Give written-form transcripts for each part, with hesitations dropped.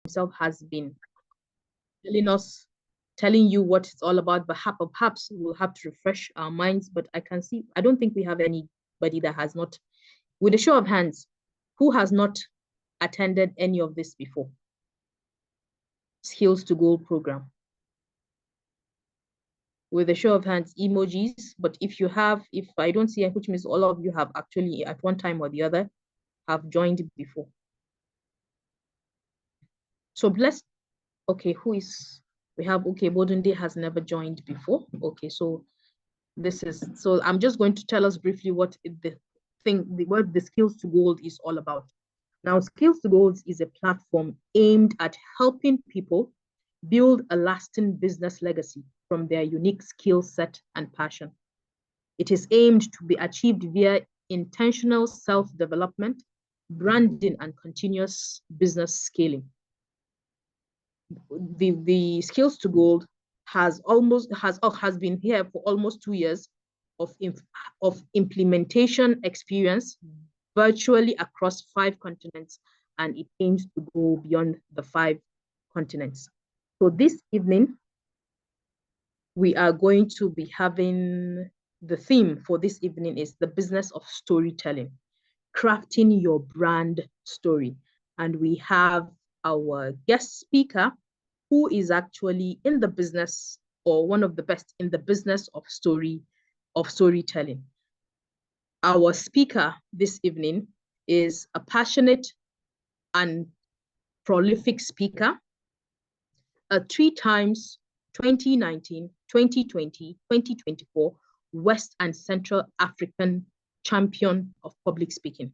himself has been telling you what it's all about, but perhaps we'll have to refresh our minds. But I don't think we have anybody that has not, with a show of hands, who has not attended any of this before? Skills to Gold program. With a show of hands, emojis. But if I don't see it, which means all of you have actually at one time or the other have joined before. So okay, Bodunde has never joined before. Okay, so I'm just going to tell us briefly what the Skills to Gold is all about. Now, Skills to Gold is a platform aimed at helping people build a lasting business legacy from their unique skill set and passion. It is aimed to be achieved via intentional self-development, branding, and continuous business scaling. The Skills to Gold has been here for almost 2 years of implementation experience virtually across 5 continents, and it aims to go beyond the 5 continents. So this evening, we are going to be having, the theme for this evening is the business of storytelling, crafting your brand story. And we have our guest speaker, who is actually in the business, or one of the best in the business of storytelling. Our speaker this evening is a passionate and prolific speaker, a 3 times 2019, 2020, 2024 West and Central African champion of public speaking,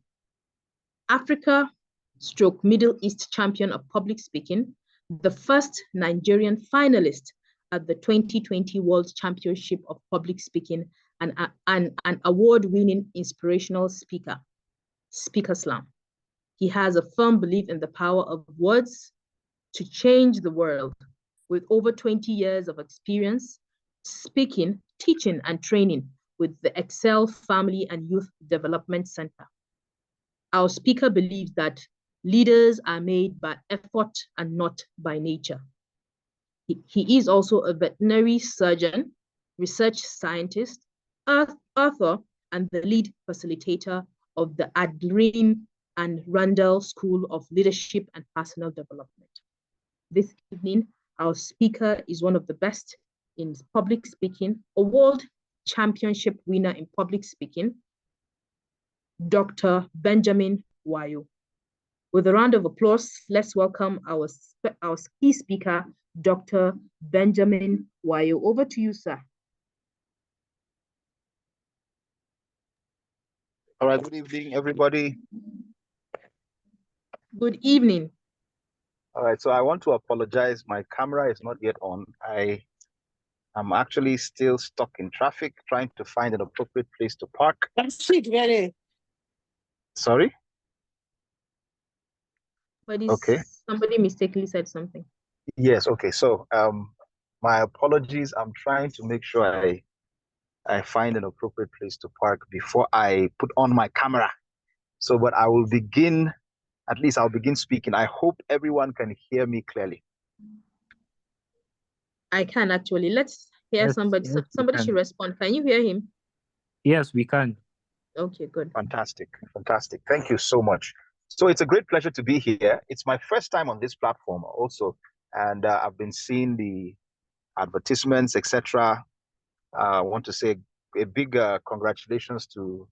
Africa/Middle East champion of public speaking, the first Nigerian finalist at the 2020 World Championship of Public Speaking, and an award-winning inspirational speaker, Speaker Slam. He has a firm belief in the power of words to change the world. With over 20 years of experience speaking, teaching, and training with the Excel Family and Youth Development Center. Our speaker believes that leaders are made by effort and not by nature. He is also a veterinary surgeon, research scientist, author, and the lead facilitator of the Adlerine and Randall School of Leadership and Personal Development. This evening, our speaker is one of the best in public speaking, a world championship winner in public speaking, Dr. Benjamin Wayo. With a round of applause, let's welcome our key speaker, Dr. Benjamin Wayo. Over to you, sir. All right, good evening, everybody. Good evening. All right, so I want to apologize. My camera is not yet on. I'm actually still stuck in traffic, trying to find an appropriate place to park. Sorry? Okay. Somebody mistakenly said something. Yes, okay. So my apologies. I'm trying to make sure I find an appropriate place to park before I put on my camera. So, but I will begin, at least I'll begin speaking. I hope everyone can hear me clearly. I can actually. Let's hear somebody. Yes, somebody should respond. Can you hear him? Yes, we can. Okay, good. Fantastic. Fantastic. Thank you so much. So it's a great pleasure to be here. It's my first time on this platform also. And I've been seeing the advertisements, etc. I want to say a big congratulations to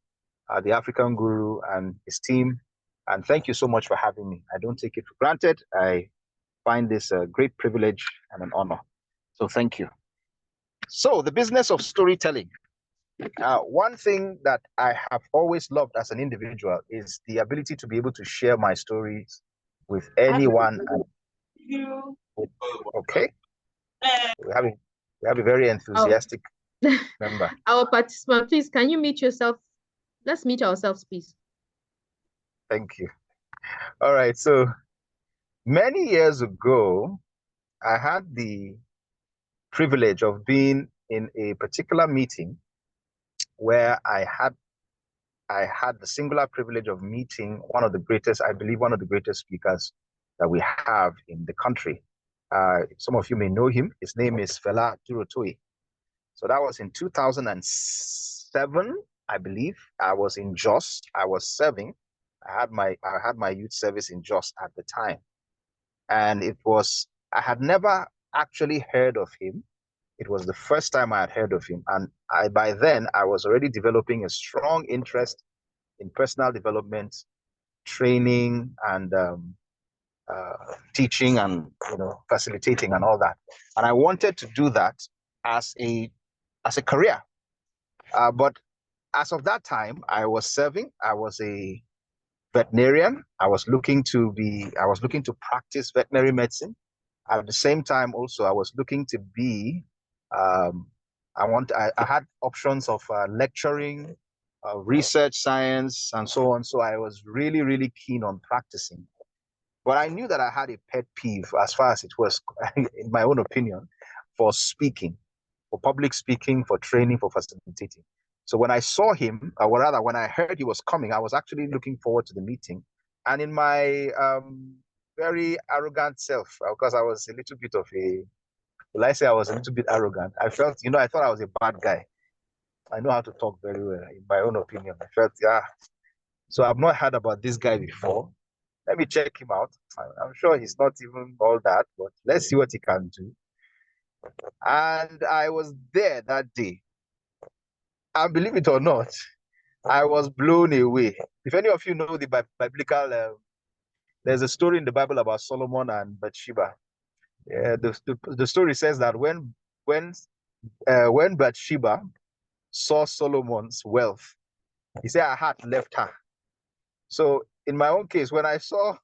the African Guru and his team. And thank you so much for having me. I don't take it for granted. I find this a great privilege and an honor. So thank you. So the business of storytelling. One thing that I have always loved as an individual is the ability to be able to share my stories with anyone. Okay. We have a very enthusiastic member. Our participant, please, can you meet yourself? Let's meet ourselves, please. Thank you. All right. So many years ago, I had the privilege of being in a particular meeting where I had the singular privilege of meeting one of the greatest, I believe one of the greatest speakers that we have in the country. Some of you may know him. His name is Fela Durotoye. So that was in 2007, I believe. I was in Jos. I was serving. I had my youth service in Jos at the time. And I had never actually heard of him. It was the first time I had heard of him. And by then, I was already developing a strong interest in personal development, training, and teaching, and facilitating, and all that. And I wanted to do that as a career. But as of that time, I was serving. I was a veterinarian. I was looking to practice veterinary medicine. At the same time, also, I was looking to be. I had options of lecturing, research, science, and so on. So I was really, really keen on practicing. But I knew that I had a pet peeve, as far as it was, in my own opinion, for speaking, for public speaking, for training, for facilitating. So when I saw him, or rather, when I heard he was coming, I was actually looking forward to the meeting. And in my very arrogant self, because I was a little bit of will I say I was a little bit arrogant? I felt, I thought I was a bad guy. I know how to talk very well, in my own opinion. I felt, so I've not heard about this guy before. Let me check him out. I'm sure he's not even all that, but let's see what he can do. And I was there that day. And believe it or not, I was blown away. If any of you know the biblical, there's a story in the Bible about Solomon and Bathsheba. The story says that when Bathsheba saw Solomon's wealth, he said her heart left her. So in my own case, when I saw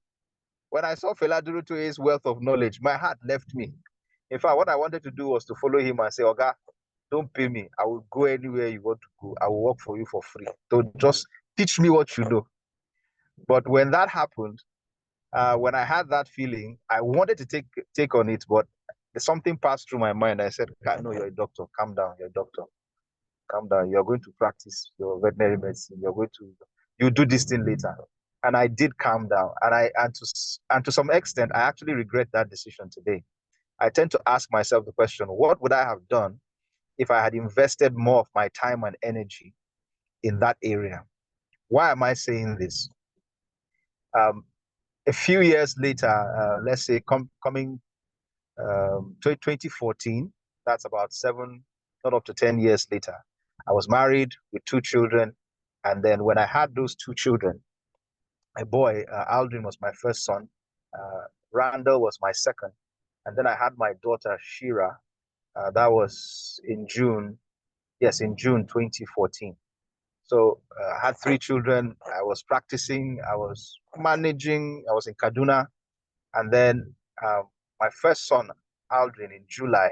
Fela Durotoye's wealth of knowledge, my heart left me. In fact, what I wanted to do was to follow him and say, Oga, don't pay me. I will go anywhere you want to go. I will work for you for free. Don't just teach me what you know. But when that happened, when I had that feeling, I wanted to take on it, but something passed through my mind. I said, no, you're a doctor. Calm down. You're a doctor. Calm down. You're going to practice your veterinary medicine. You do this thing later. And I did calm down. And to some extent, I actually regret that decision today. I tend to ask myself the question, what would I have done if I had invested more of my time and energy in that area? Why am I saying this? A few years later, let's say coming 2014, that's about 7, not up to 10 years later, I was married with 2 children. And then when I had those 2 children, my boy, Aldrin, was my first son. Randall was my second. And then I had my daughter, Shira. That was in June 2014. So I had 3 children. I was practicing. I was managing. I was in Kaduna. And then my first son, Aldrin, in July,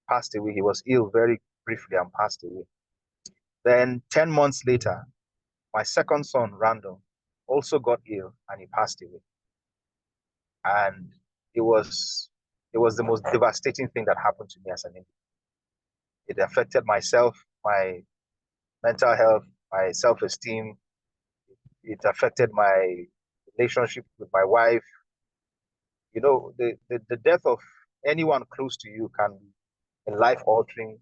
passed away. He was ill very briefly and passed away. Then 10 months later, my second son, Randall, also got ill and he passed away. And it was the most devastating thing that happened to me as an individual. It affected myself, my mental health, my self-esteem. It affected my relationship with my wife. The death of anyone close to you can be a life-altering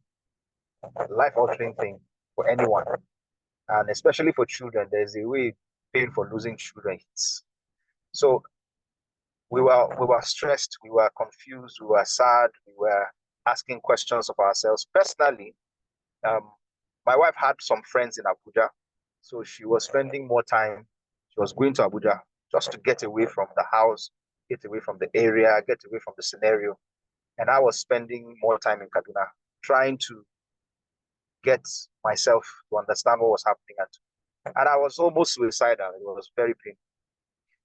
thing for anyone. And especially for children, there's a way pain for losing children hits. So we were stressed, we were confused, we were sad, we were asking questions of ourselves. Personally, my wife had some friends in Abuja, so she was spending more time. She was going to Abuja just to get away from the house, get away from the area, get away from the scenario. And I was spending more time in Kaduna, trying to get myself to understand what was happening. And I was almost suicidal. It was very painful.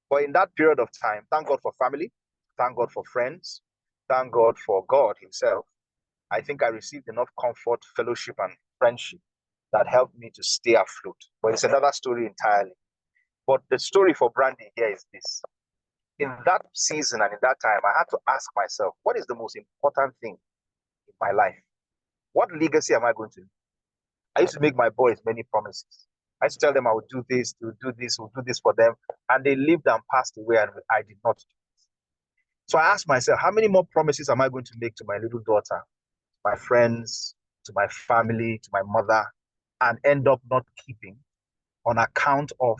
But in that period of time, thank God for family, thank God for friends, thank God for God himself. I think I received enough comfort, fellowship, and friendship that helped me to stay afloat. But it's another story entirely. But the story for Brandy here is this. In that season and in that time, I had to ask myself, what is the most important thing in my life? What legacy am I going to leave? I used to make my boys many promises. I used to tell them I would do this, we'll do this for them. And they lived and passed away, and I did not do this. So I asked myself, how many more promises am I going to make to my little daughter, my friends, to my family, to my mother, and end up not keeping on account of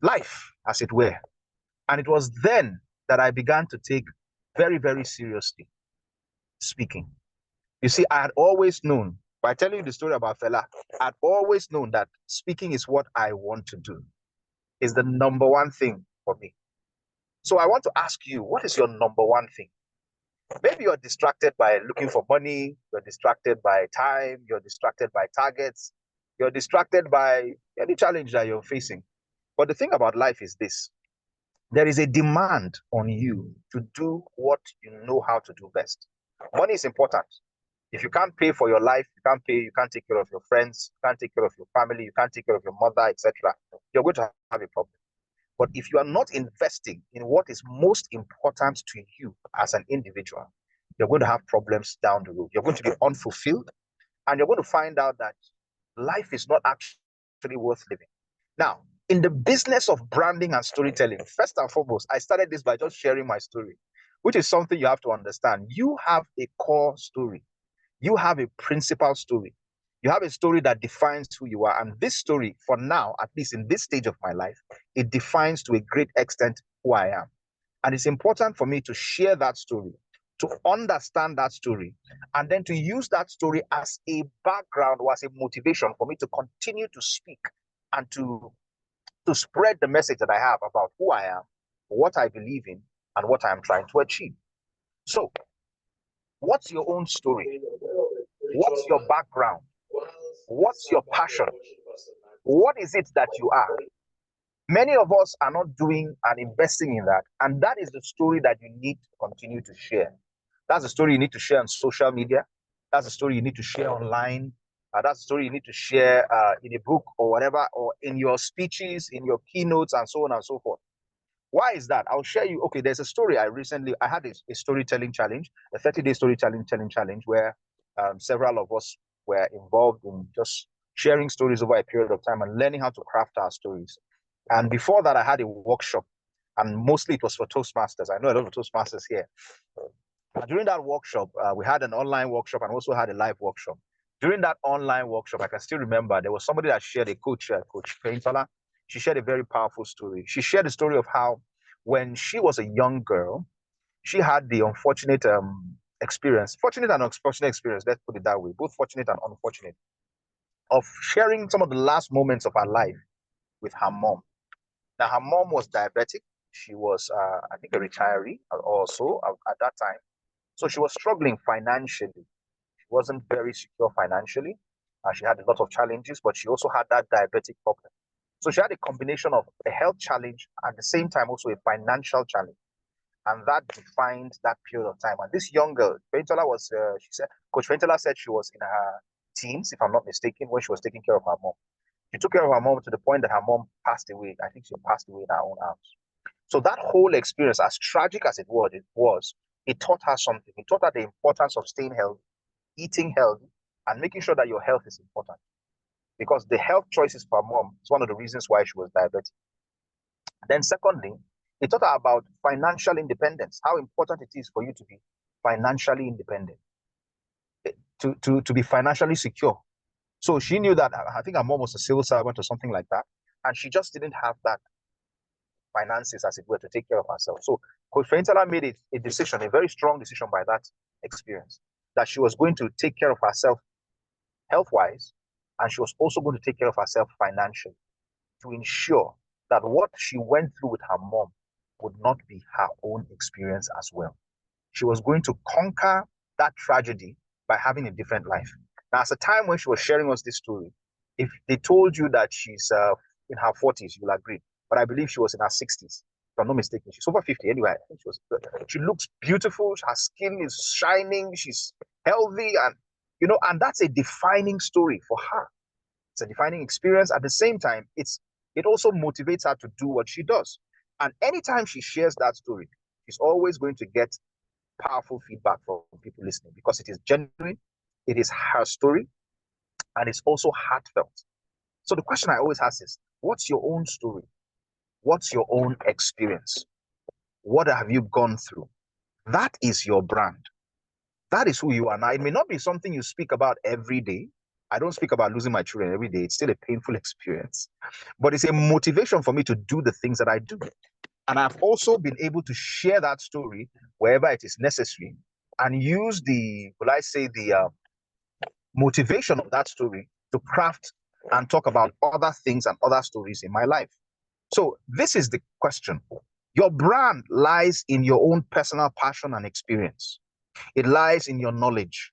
life, as it were? And it was then that I began to take very, very seriously speaking. You see, I had always known, by telling you the story about Fela, I'd always known that speaking is what I want to do, is the number one thing for me. So I want to ask you, what is your number one thing? Maybe you're distracted by looking for money, you're distracted by time, you're distracted by targets, you're distracted by any challenge that you're facing. But the thing about life is this: there is a demand on you to do what you know how to do best. Money is important. If you can't pay for your life, you can't take care of your friends, you can't take care of your family, you can't take care of your mother, etc., you're going to have a problem. But if you are not investing in what is most important to you as an individual, you're going to have problems down the road. You're going to be unfulfilled, and you're going to find out that life is not actually worth living. Now, in the business of branding and storytelling, first and foremost, I started this by just sharing my story, which is something you have to understand. You have a core story. You have a principal story. You have a story that defines who you are. And this story, for now, at least in this stage of my life, it defines to a great extent who I am. And it's important for me to share that story, to understand that story, and then to use that story as a background or as a motivation for me to continue to speak and to spread the message that I have about who I am, what I believe in, and what I am trying to achieve. So, what's your own story? What's your background? What's your passion? What is it that you are? Many of us are not doing and investing in that. And that is the story that you need to continue to share. That's the story you need to share on social media. That's the story you need to share online. That's the story you need to share in a book or whatever, or in your speeches, in your keynotes, and so on and so forth. Why is that? I'll share you. Okay, there's a story I had a storytelling challenge, a 30-day storytelling challenge where several of us were involved in just sharing stories over a period of time and learning how to craft our stories. And before that, I had a workshop, and mostly it was for Toastmasters. I know a lot of Toastmasters here. During that workshop, we had an online workshop and also had a live workshop. During that online workshop, I can still remember there was somebody that shared, a coach, Coach Paintola. She shared a very powerful story. She shared the story of how when she was a young girl, she had the unfortunate experience, fortunate and unfortunate experience, let's put it that way, both fortunate and unfortunate, of sharing some of the last moments of her life with her mom. Now, her mom was diabetic. She was, I think, a retiree also at that time. So she was struggling financially. She wasn't very secure financially. She had a lot of challenges, but she also had that diabetic problem. So she had a combination of a health challenge at the same time also a financial challenge. And that defined that period of time. And this young girl, Pentola was, she said, Coach Pentola said she was in her teens, if I'm not mistaken, when she was taking care of her mom. She took care of her mom to the point that her mom passed away. I think she passed away in her own arms. So that whole experience, as tragic as it was, it taught her something. It taught her the importance of staying healthy, eating healthy, and making sure that your health is important. Because the health choices for her mom is one of the reasons why she was diabetic. Then secondly, it taught her about financial independence, how important it is for you to be financially independent, to be financially secure. So she knew that, I think her mom was a civil servant or something like that, and she just didn't have that finances, as it were, to take care of herself. So Coach Fentala made a decision, a very strong decision by that experience, that she was going to take care of herself health-wise, and she was also going to take care of herself financially to ensure that what she went through with her mom would not be her own experience as well. She was going to conquer that tragedy by having a different life. Now, at the time when she was sharing us this story, if they told you that she's in her 40s, you'll agree. But I believe she was in her 60s, if I'm not mistaken. She's over 50 anyway. I think she looks beautiful. Her skin is shining. She's healthy. And that's a defining story for her. It's a defining experience. At the same time, it also motivates her to do what she does. And anytime she shares that story, she's always going to get powerful feedback from people listening because it is genuine, it is her story, and it's also heartfelt. So the question I always ask is, what's your own story? What's your own experience? What have you gone through? That is your brand. That is who you are. Now, it may not be something you speak about every day. I don't speak about losing my children every day. It's still a painful experience, but it's a motivation for me to do the things that I do. And I've also been able to share that story wherever it is necessary and use the, will I say, the motivation of that story to craft and talk about other things and other stories in my life. So this is the question. Your brand lies in your own personal passion and experience. It lies in your knowledge.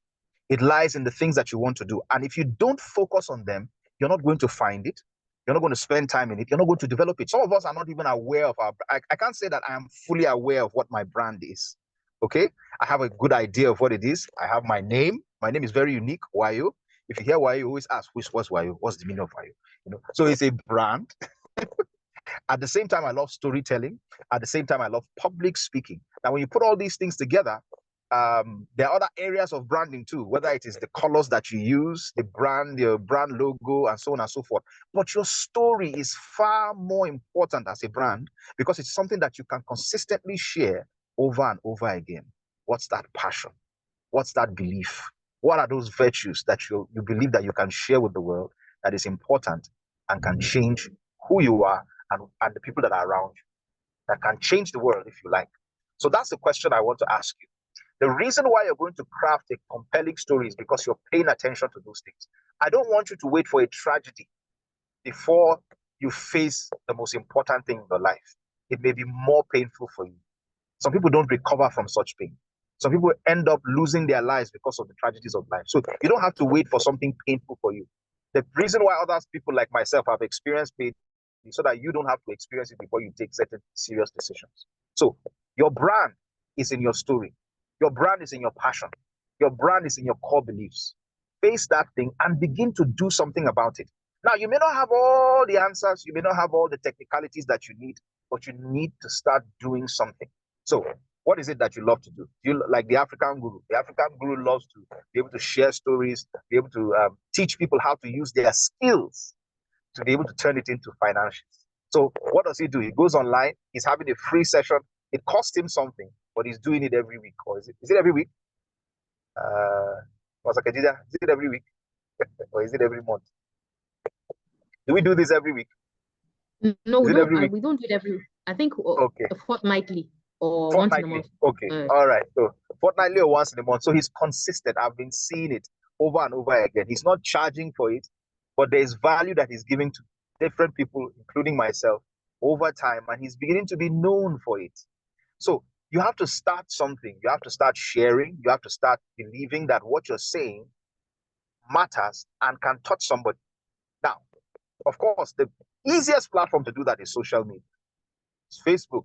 It lies in the things that you want to do. And if you don't focus on them, you're not going to find it. You're not going to spend time in it. You're not going to develop it. Some of us are not even aware of I can't say that I am fully aware of what my brand is. Okay. I have a good idea of what it is. I have my name. My name is very unique. Wayo. If you hear Wayo, you always ask, what's Wayo? What's the meaning of Wayo? You know, so it's a brand. At the same time, I love storytelling. At the same time, I love public speaking. Now, when you put all these things together, there are other areas of branding too, whether it is the colors that you use, the brand, your brand logo, and so on and so forth. But your story is far more important as a brand because it's something that you can consistently share over and over again. What's that passion? What's that belief? What are those virtues that you believe that you can share with the world that is important and can change who you are and the people that are around you, that can change the world, if you like? So that's the question I want to ask you. The reason why you're going to craft a compelling story is because you're paying attention to those things. I don't want you to wait for a tragedy before you face the most important thing in your life. It may be more painful for you. Some people don't recover from such pain. Some people end up losing their lives because of the tragedies of life. So you don't have to wait for something painful for you. The reason why other people like myself have experienced pain is so that you don't have to experience it before you take certain serious decisions. So your brand is in your story. Your brand is in your passion. Your brand is in your core beliefs. Face that thing and begin to do something about it. Now, you may not have all the answers. You may not have all the technicalities that you need, but you need to start doing something. So what is it that you love to do? You like the African Guru. The African Guru loves to be able to share stories, be able to teach people how to use their skills to be able to turn it into financials. So what does he do? He goes online. He's having a free session. It costs him something, but he's doing it every week. Or is it every week? Is it every week? Or is it every month? Do we do this every week? No, we don't. We don't do it every. I think okay. Fortnightly or once in a month. Okay, all right. So fortnightly or once in a month. So he's consistent. I've been seeing it over and over again. He's not charging for it, but there's value that he's giving to different people, including myself, over time, and he's beginning to be known for it. So you have to start something. You have to start sharing. You have to start believing that what you're saying matters and can touch somebody. Now, of course, the easiest platform to do that is social media. It's Facebook,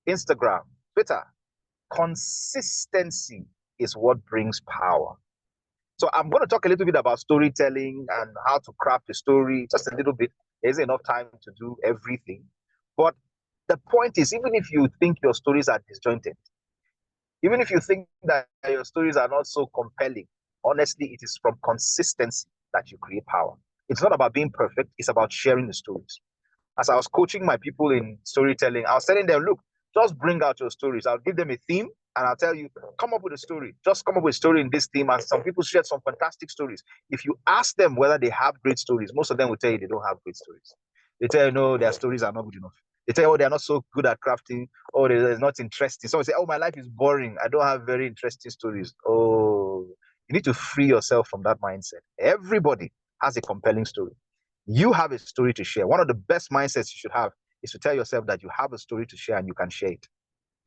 Instagram, Twitter. Consistency is what brings power. So I'm going to talk a little bit about storytelling and how to craft a story, just a little bit. There isn't enough time to do everything. But the point is, even if you think your stories are disjointed, even if you think that your stories are not so compelling, honestly, it is from consistency that you create power. It's not about being perfect. It's about sharing the stories. As I was coaching my people in storytelling, I was telling them, look, just bring out your stories. I'll give them a theme and I'll tell you, come up with a story. Just come up with a story in this theme. And some people shared some fantastic stories. If you ask them whether they have great stories, most of them will tell you they don't have great stories. They tell you, no, their stories are not good enough. They tell you, oh, they're not so good at crafting. Oh, they're not interesting. Someone say, oh, my life is boring. I don't have very interesting stories. Oh, you need to free yourself from that mindset. Everybody has a compelling story. You have a story to share. One of the best mindsets you should have is to tell yourself that you have a story to share and you can share it.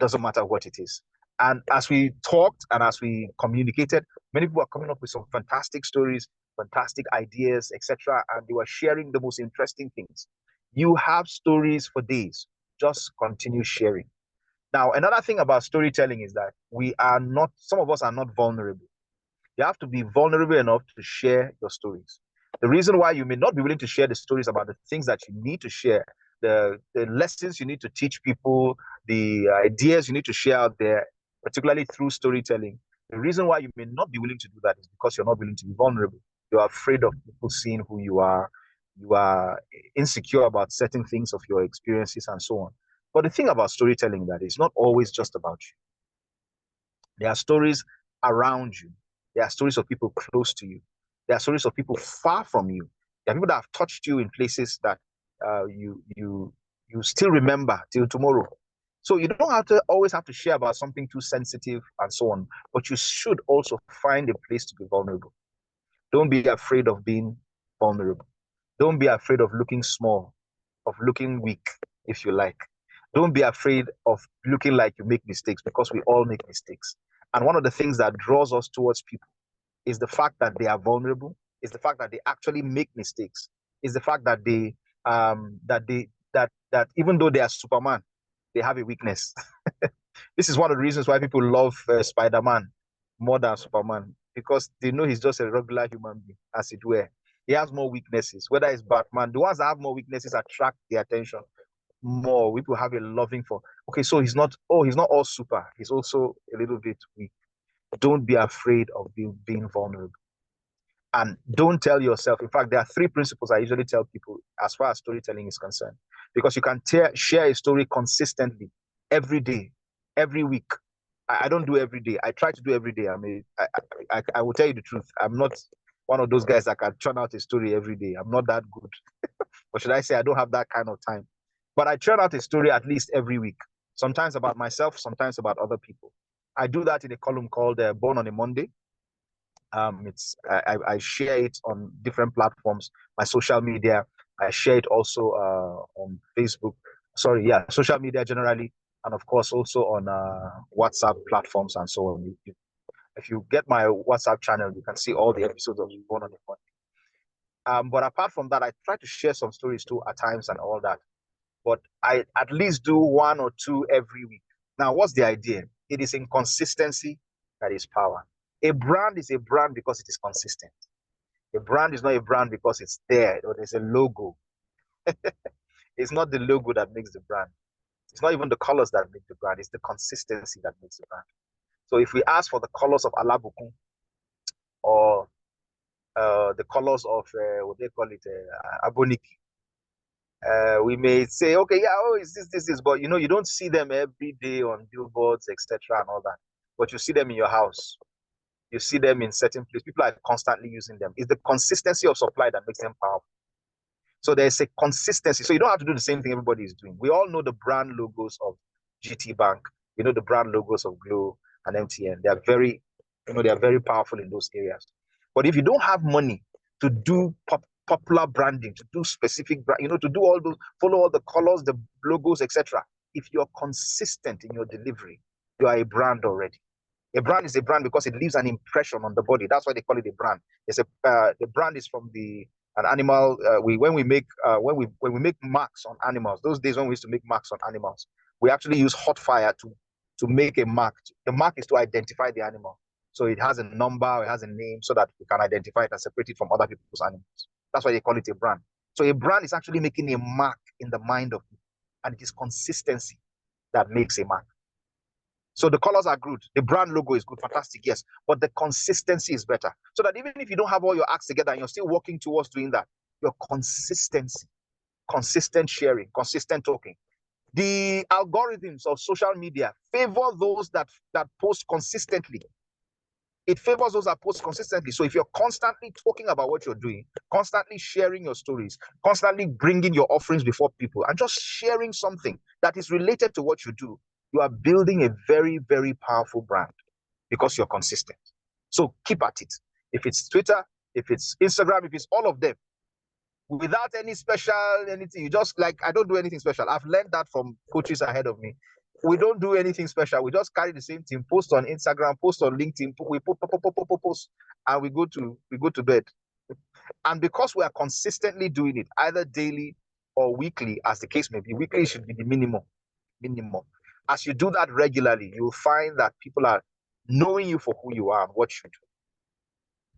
Doesn't matter what it is. And as we talked and as we communicated, many people are coming up with some fantastic stories, fantastic ideas, etc. And they were sharing the most interesting things. You have stories for days. Just continue sharing. Now, another thing about storytelling is that some of us are not vulnerable. You have to be vulnerable enough to share your stories. The reason why you may not be willing to share the stories about the things that you need to share, the lessons you need to teach people, the ideas you need to share out there, particularly through storytelling. The reason why you may not be willing to do that is because you're not willing to be vulnerable. You're afraid of people seeing who you are. You are insecure about certain things of your experiences and so on. But the thing about storytelling that is not always just about you. There are stories around you. There are stories of people close to you. There are stories of people far from you. There are people that have touched you in places that you still remember till tomorrow. So you don't have to always have to share about something too sensitive and so on, but you should also find a place to be vulnerable. Don't be afraid of being vulnerable. Don't be afraid of looking small, of looking weak, if you like. Don't be afraid of looking like you make mistakes, because we all make mistakes. And one of the things that draws us towards people is the fact that they are vulnerable, is the fact that they actually make mistakes, is the fact that that even though they are Superman, they have a weakness. This is one of the reasons why people love Spider-Man more than Superman, because they know he's just a regular human being, as it were. He has more weaknesses. Whether it's Batman, the ones that have more weaknesses attract the attention more. People have a loving for. Okay, so he's not all super. He's also a little bit weak. Don't be afraid of being vulnerable. And don't tell yourself. In fact, there are 3 principles I usually tell people as far as storytelling is concerned. Because you can share a story consistently every day, every week. I don't do every day. I try to do every day. I will tell you the truth. I'm not one of those guys that can churn out a story every day. I'm not that good. Or should I say I don't have that kind of time. But I churn out a story at least every week. Sometimes about myself, sometimes about other people. I do that in a column called Born on a Monday. I share it on different platforms, my social media. I share it also on Facebook. Sorry, yeah, social media generally, and of course also on WhatsApp platforms and so on. If you get my WhatsApp channel, you can see all the episodes of Born on a Monday. But apart from that, I try to share some stories too at times and all that. But I at least do 1 or 2 every week. Now, what's the idea? It is inconsistency that is power. A brand is a brand because it is consistent. A brand is not a brand because it's there or there's a logo. It's not the logo that makes the brand. It's not even the colors that make the brand. It's the consistency that makes the brand. So if we ask for the colors of Alabukun or the colors of what they call it, Aboniki, we may say, okay, yeah, oh, is this, but you don't see them every day on billboards, etc., and all that. But you see them in your house. You see them in certain places. People are constantly using them. It's the consistency of supply that makes them powerful. So there's a consistency. So you don't have to do the same thing everybody is doing. We all know the brand logos of GT Bank. You know the brand logos of Glo and MTN. They are very, they are very powerful in those areas. But if you don't have money to do popular branding, to do specific, to do all those, follow all the colors, the logos, etc. If you're consistent in your delivery, you are a brand already. A brand is a brand because it leaves an impression on the body. That's why they call it a brand. The brand is from an animal. When we make marks on animals, those days when we used to make marks on animals, we actually use hot fire to make a mark. The mark is to identify the animal. So it has a number, it has a name, so that we can identify it and separate it from other people's animals. That's why they call it a brand. So a brand is actually making a mark in the mind of people, and it is consistency that makes a mark. So the colors are good. The brand logo is good, fantastic, yes. But the consistency is better. So that even if you don't have all your acts together and you're still working towards doing that, your consistency, consistent sharing, consistent talking. The algorithms of social media favor those that post consistently. It favors those that post consistently. So if you're constantly talking about what you're doing, constantly sharing your stories, constantly bringing your offerings before people, and just sharing something that is related to what you do, you are building a very, very powerful brand because you're consistent. So keep at it. If it's Twitter, if it's Instagram, if it's all of them, without any special anything, you just I don't do anything special. I've learned that from coaches ahead of me. We don't do anything special. We just carry the same thing, post on Instagram, post on LinkedIn, we post, and we go to bed. And because we are consistently doing it, either daily or weekly, as the case may be, weekly should be the minimum. As you do that regularly, you'll find that people are knowing you for who you are and what you do,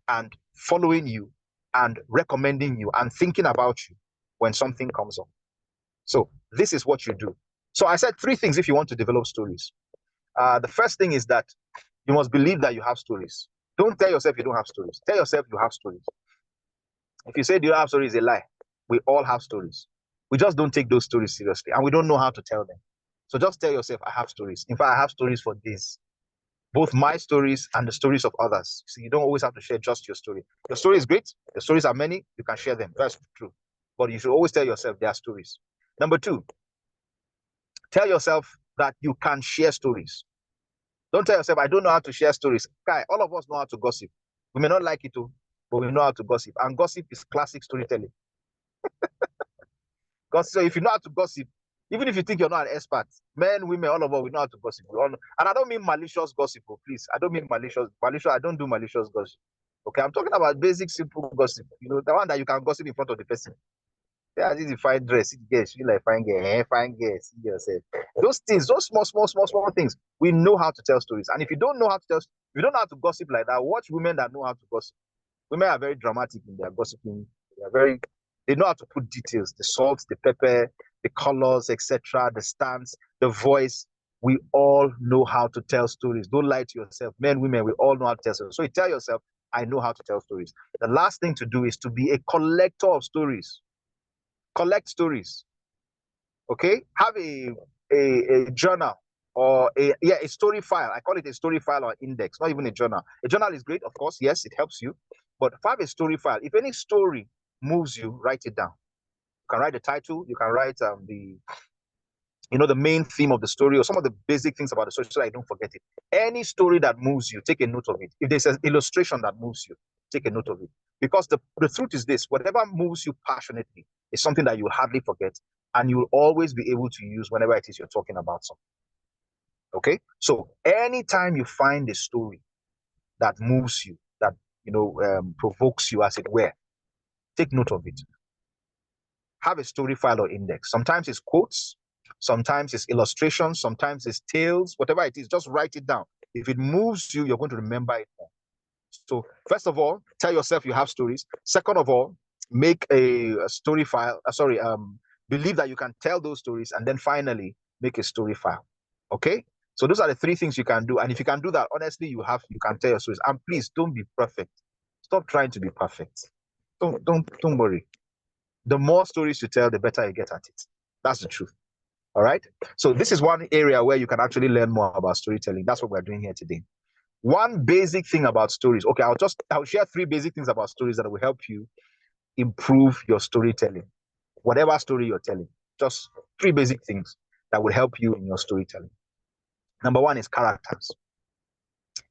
and following you and recommending you and thinking about you when something comes up. So this is what you do. So I said 3 things if you want to develop stories. The first thing is that you must believe that you have stories. Don't tell yourself you don't have stories. Tell yourself you have stories. If you say you don't have stories, it's a lie. We all have stories. We just don't take those stories seriously, and we don't know how to tell them. So just tell yourself, I have stories. In fact, I have stories for this. Both my stories and the stories of others. So you don't always have to share just your story. Your story is great. The stories are many. You can share them. That's true. But you should always tell yourself there are stories. Number two, tell yourself that you can share stories. Don't tell yourself, I don't know how to share stories. Guy, all of us know how to gossip. We may not like it too, but we know how to gossip. And gossip is classic storytelling. Gossip, so if you know how to gossip, even if you think you're not an expert, men, women, all of us, we know how to gossip. We all know. And I don't mean malicious gossip, please. I don't mean malicious. I don't do malicious gossip. Okay, I'm talking about basic, simple gossip. You know, the one that you can gossip in front of the person. Yeah, this is fine dress. See the girl, she like fine girl, fine girl, see yourself. Those things, those small things. We know how to tell stories. And if you don't know how to tell, if you don't know how to gossip like that, watch women that know how to gossip. Women are very dramatic in their gossiping. They know how to put details, the salt, the pepper, the colors, etc., the stance, the voice. We all know how to tell stories. Don't lie to yourself. Men, women, we all know how to tell stories. So you tell yourself, I know how to tell stories. The last thing to do is to be a collector of stories. Collect stories. Okay? Have a journal or a story file. I call it a story file or index, not even a journal. A journal is great, of course. Yes, it helps you. But have a story file. If any story moves you, write it down. You can write the title. You can write the main theme of the story or some of the basic things about the story so that I don't forget it. Any story that moves you, take a note of it. If there's an illustration that moves you, take a note of it. Because the truth is this, whatever moves you passionately is something that you'll hardly forget and you'll always be able to use whenever it is you're talking about something. Okay? So anytime you find a story that moves you, that provokes you, as it were, take note of it. Have a story file or index. Sometimes it's quotes, sometimes it's illustrations, sometimes it's tales, whatever it is, just write it down. If it moves you, you're going to remember it more. So first of all, tell yourself you have stories. Second of all, make a story file. Believe that you can tell those stories. And then finally, make a story file. Okay? So those are the three things you can do. And if you can do that, honestly, you can tell your stories. And please don't be perfect. Stop trying to be perfect. Don't worry. The more stories you tell, the better you get at it. That's the truth. All right? So this is one area where you can actually learn more about storytelling. That's what we're doing here today. One basic thing about stories. Okay, I'll share 3 basic things about stories that will help you improve your storytelling. Whatever story you're telling, just 3 basic things that will help you in your storytelling. Number 1 is characters.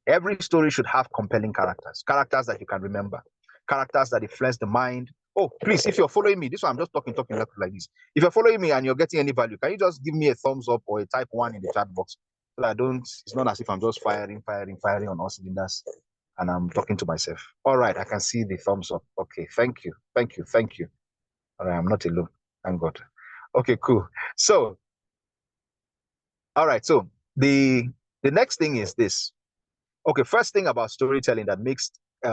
Every story should have compelling characters that you can remember, characters that influence the mind. Oh, please, if you're following me, this one I'm just talking like this. If you're following me and you're getting any value, can you just give me a thumbs up or a type 1 in the chat box? So that it's not as if I'm just firing on all cylinders and I'm talking to myself. All right, I can see the thumbs up. Okay, thank you. All right, I'm not alone. Thank God. Okay, cool. So, all right, so the next thing is this. Okay, first thing about storytelling that makes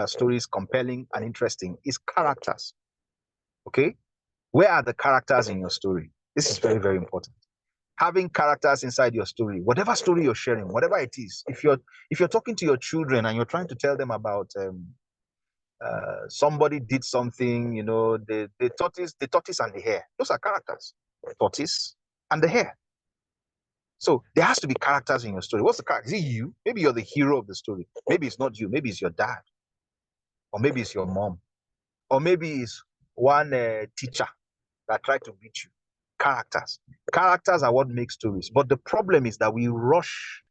stories compelling and interesting is characters. Okay, where are the characters in your story? This is very, very important. Having characters inside your story, whatever story you're sharing, whatever it is, if you're talking to your children and you're trying to tell them about somebody did something, the tortoise and the hare, those are characters. The tortoise and the hare. So there has to be characters in your story. What's the character? Is it you? Maybe you're the hero of the story. Maybe it's not you. Maybe it's your dad, or maybe it's your mom, or maybe it's one teacher that tried to beat you. Characters are what make stories. But the problem is that we rush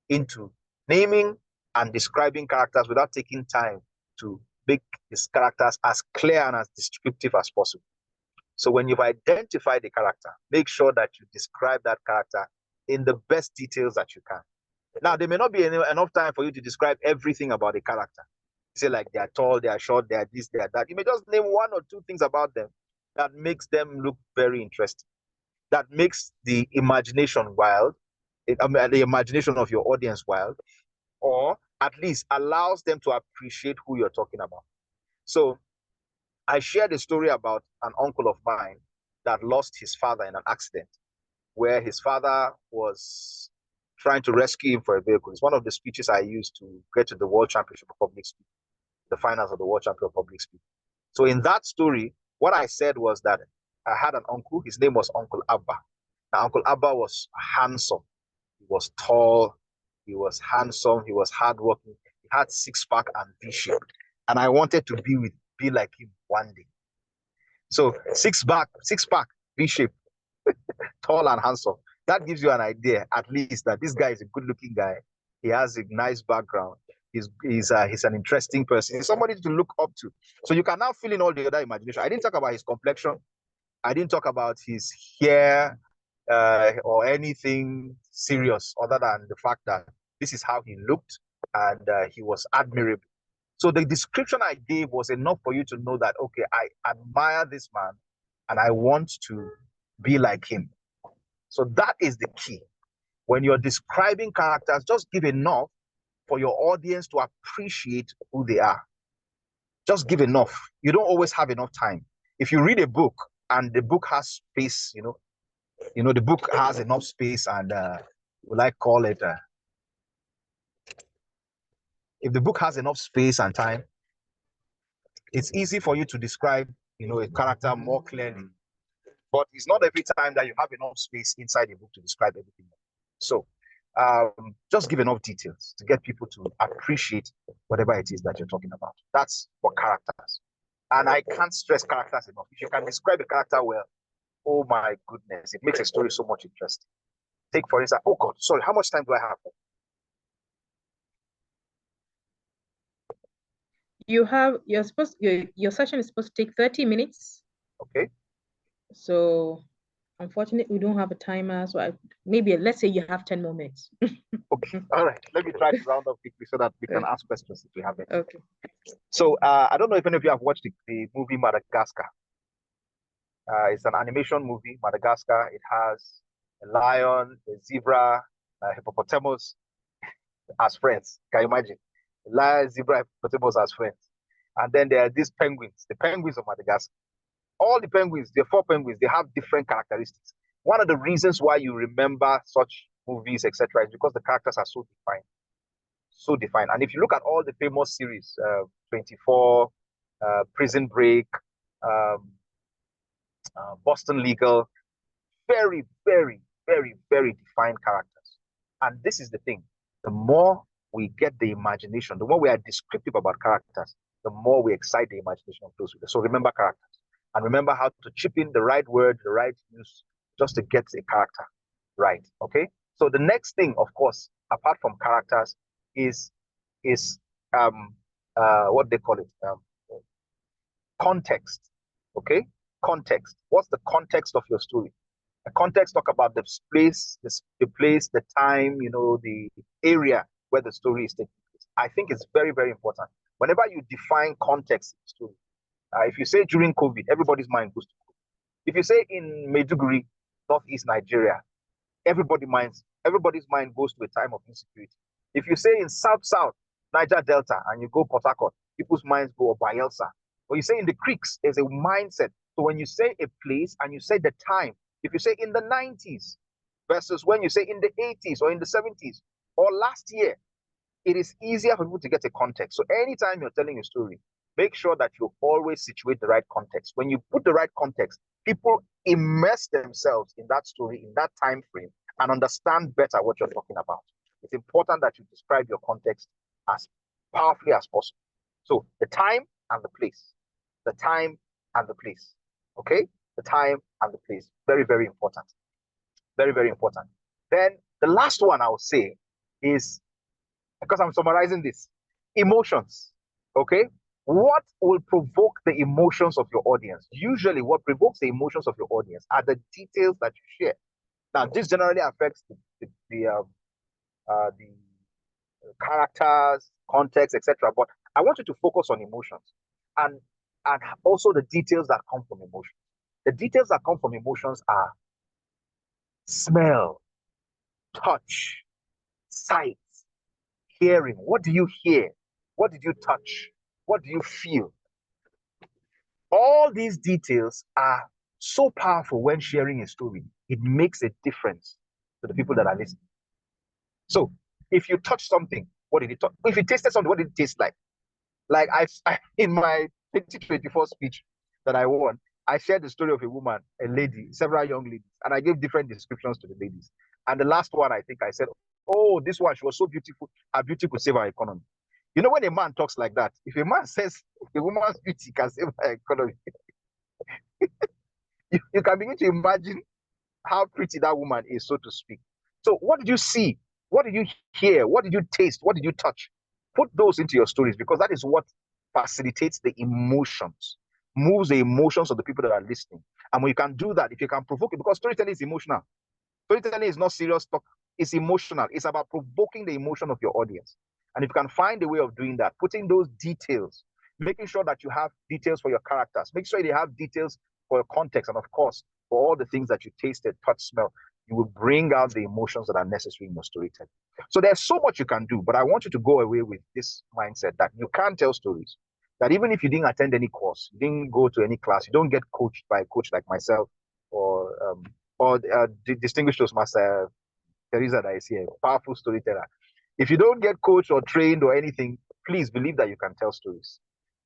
into naming and describing characters without taking time to make these characters as clear and as descriptive as possible. So when you've identified the character, make sure that you describe that character in the best details that you can. Now, there may not be enough time for you to describe everything about a character. Say like they are tall, they are short, they are this, they are that. You may just name 1 or 2 things about them that makes them look very interesting, that makes the imagination wild, the imagination of your audience wild, or at least allows them to appreciate who you're talking about. So I shared a story about an uncle of mine that lost his father in an accident, where his father was trying to rescue him for a vehicle. It's one of the speeches I used to get to the World Championship of Public Speaking, the finals of the World Championship of Public Speaking. So in that story, what I said was that I had an uncle, his name was Uncle Abba. Now, Uncle Abba was handsome. He was tall. He was handsome. He was hardworking. He had six-pack and V-shape. And I wanted to be like him one day. So six-pack, V-shape, tall and handsome. That gives you an idea, at least, that this guy is a good-looking guy. He has a nice background. He's an interesting person. He's somebody to look up to. So you can now fill in all the other imagination. I didn't talk about his complexion. I didn't talk about his hair or anything serious other than the fact that this is how he looked and he was admirable. So the description I gave was enough for you to know that, okay, I admire this man and I want to be like him. So that is the key. When you're describing characters, just give enough for your audience to appreciate who they are. Just give enough. You don't always have enough time. If you read a book and the book has space, the book has enough space and we like call it, if the book has enough space and time, it's easy for you to describe, a character more clearly. But it's not every time that you have enough space inside a book to describe everything. So just give enough details to get people to appreciate whatever it is that you're talking about. That's for characters. And I can't stress characters enough. If you can describe a character well, oh my goodness, it makes a story so much interesting. Take, for instance, oh God, sorry, how much time do I have? Your session is supposed to take 30 minutes. Okay. So unfortunately, we don't have a timer. So maybe let's say you have 10 more minutes. Okay. All right. Let me try to round up quickly so that we can ask questions if we have it. Okay. So I don't know if any of you have watched the movie Madagascar. It's an animation movie, Madagascar. It has a lion, a zebra, a hippopotamus as friends. Can you imagine? A lion, zebra, hippopotamus as friends. And then there are these penguins, the penguins of Madagascar. All the penguins, the 4 penguins, they have different characteristics. One of the reasons why you remember such movies, etc., is because the characters are so defined. So defined. And if you look at all the famous series, 24, Prison Break, Boston Legal, very, very, very, very defined characters. And this is the thing. The more we get the imagination, the more we are descriptive about characters, the more we excite the imagination of those readers. So remember characters. And remember how to chip in the right word, the right use, just to get a character right, okay? So the next thing, of course, apart from characters, is what they call it, context, okay? Context. What's the context of your story? The context talk about the place, the time, the area where the story is taking place. I think it's very, very important. Whenever you define context in the story, if you say during COVID, everybody's mind goes to COVID. If you say in Maiduguri, Northeast Nigeria, everybody's mind goes to a time of insecurity. If you say in South, Niger Delta, and you go Port Harcourt, people's minds go Bayelsa. Or you say in the creeks, there's a mindset. So when you say a place and you say the time, if you say in the 90s versus when you say in the 80s or in the 70s or last year, it is easier for people to get a context. So anytime you're telling a story, make sure that you always situate the right context. When you put the right context, people immerse themselves in that story, in that time frame, and understand better what you're talking about. It's important that you describe your context as powerfully as possible. So the time and the place. The time and the place. Okay? The time and the place. Very, very important. Very, very important. Then the last one I will say is, because I'm summarizing this, emotions. Okay? What will provoke the emotions of your audience? Usually what provokes the emotions of your audience are the details that you share. Now, this generally affects the characters, context, etc. But I want you to focus on emotions and also the details that come from emotions. The details that come from emotions are smell, touch, sight, hearing. What do you hear? What did you touch? What do you feel? All these details are so powerful when sharing a story. It makes a difference to the people that are listening. So if you touch something, what did it touch? If you tasted something, what did it taste like? Like I in my 2024 speech that I won, I shared the story of a woman, a lady, several young ladies, and I gave different descriptions to the ladies. And the last one, I think I said, oh, this one, she was so beautiful. Her beauty could save our economy. You know, when a man talks like that, if a man says a woman's beauty can save our economy, you can begin to imagine how pretty that woman is, so to speak. So what did you see? What did you hear? What did you taste? What did you touch? Put those into your stories, because that is what facilitates the emotions, moves the emotions of the people that are listening. And when you can do that, if you can provoke it, because storytelling is emotional. Storytelling is not serious talk. It's emotional. It's about provoking the emotion of your audience. And if you can find a way of doing that, putting those details, making sure that you have details for your characters, make sure they have details for your context, and of course, for all the things that you tasted, touch, smell, you will bring out the emotions that are necessary in your storytelling. So there's so much you can do, but I want you to go away with this mindset that you can tell stories. That even if you didn't attend any course, you didn't go to any class, you don't get coached by a coach like myself or distinguished Toastmaster Teresa that is here, powerful storyteller. If you don't get coached or trained or anything, please believe that you can tell stories.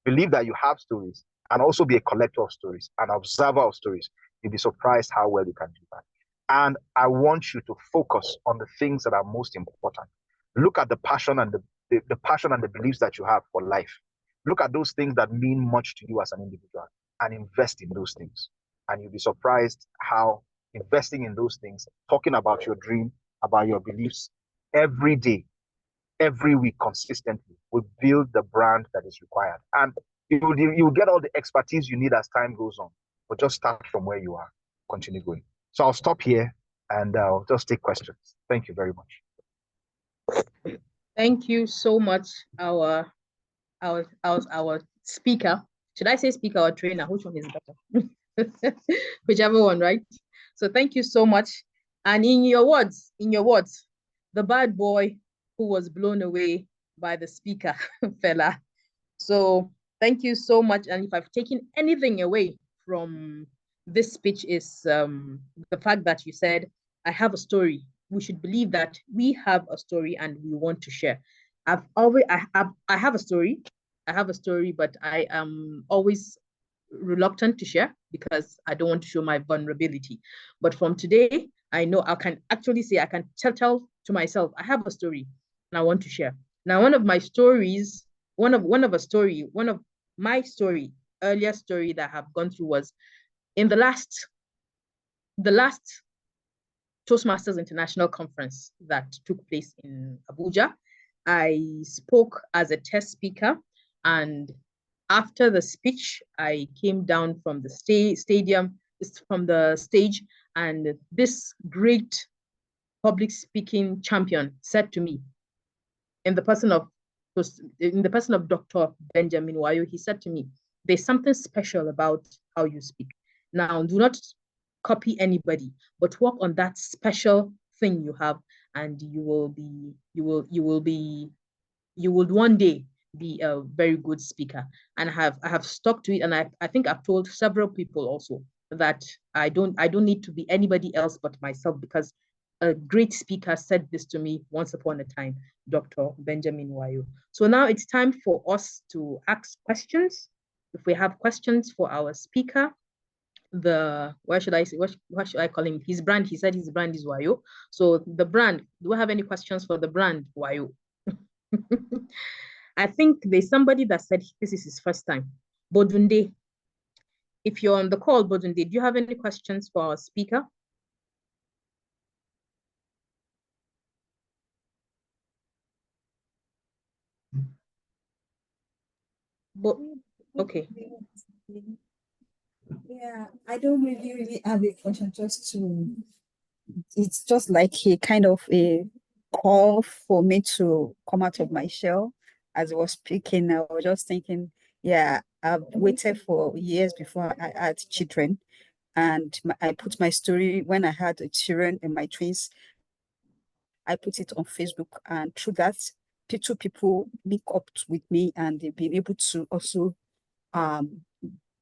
Believe that you have stories, and also be a collector of stories, an observer of stories. You'll be surprised how well you can do that. And I want you to focus on the things that are most important. Look at the passion and the passion and the beliefs that you have for life. Look at those things that mean much to you as an individual and invest in those things. And you'll be surprised how investing in those things, talking about your dream, about your beliefs every day, every week consistently will build the brand that is required. And you'll get all the expertise you need as time goes on. But just start from where you are, continue going. So I'll stop here and I'll just take questions. Thank you very much. Thank you so much, our speaker. Should I say speaker or trainer? Which one is better? Whichever one, right? So thank you so much. And in your words, the bad boy who was blown away by the speaker, fella. So thank you so much. And if I've taken anything away from this speech is the fact that you said, I have a story. We should believe that we have a story and we want to share. I have a story. I have a story, but I am always reluctant to share because I don't want to show my vulnerability. But from today, I know I can actually say, I can tell to myself, I have a story and I want to share. Now, one of my stories, one of my story, earlier story that I have gone through was in the last Toastmasters International Conference that took place in Abuja. I spoke as a test speaker, and after the speech, I came down from the stage, and this great public speaking champion said to me, in the person of Dr. Benjamin Wayo, he said to me, there's something special about how you speak. Now, do not copy anybody, but work on that special thing you have, and you will one day be a very good speaker. And I have stuck to it, and I think I've told several people also that I don't need to be anybody else but myself, because a great speaker said this to me once upon a time, Dr. Benjamin Wayo. So now it's time for us to ask questions. If we have questions for our speaker, what should I call him? His brand, he said his brand is Wayo. So the brand, do I have any questions for the brand Wayo? I think there's somebody that said this is his first time. Bodunde, if you're on the call, Bodunde, do you have any questions for our speaker? But okay. Yeah, I don't really have a question, it's just like a kind of a call for me to come out of my shell. As I was speaking, I was just thinking, yeah, I've waited for years before I had children. And I put my story when I had children and my twins. I put it on Facebook, and through that, two people link up with me, and they've been able to also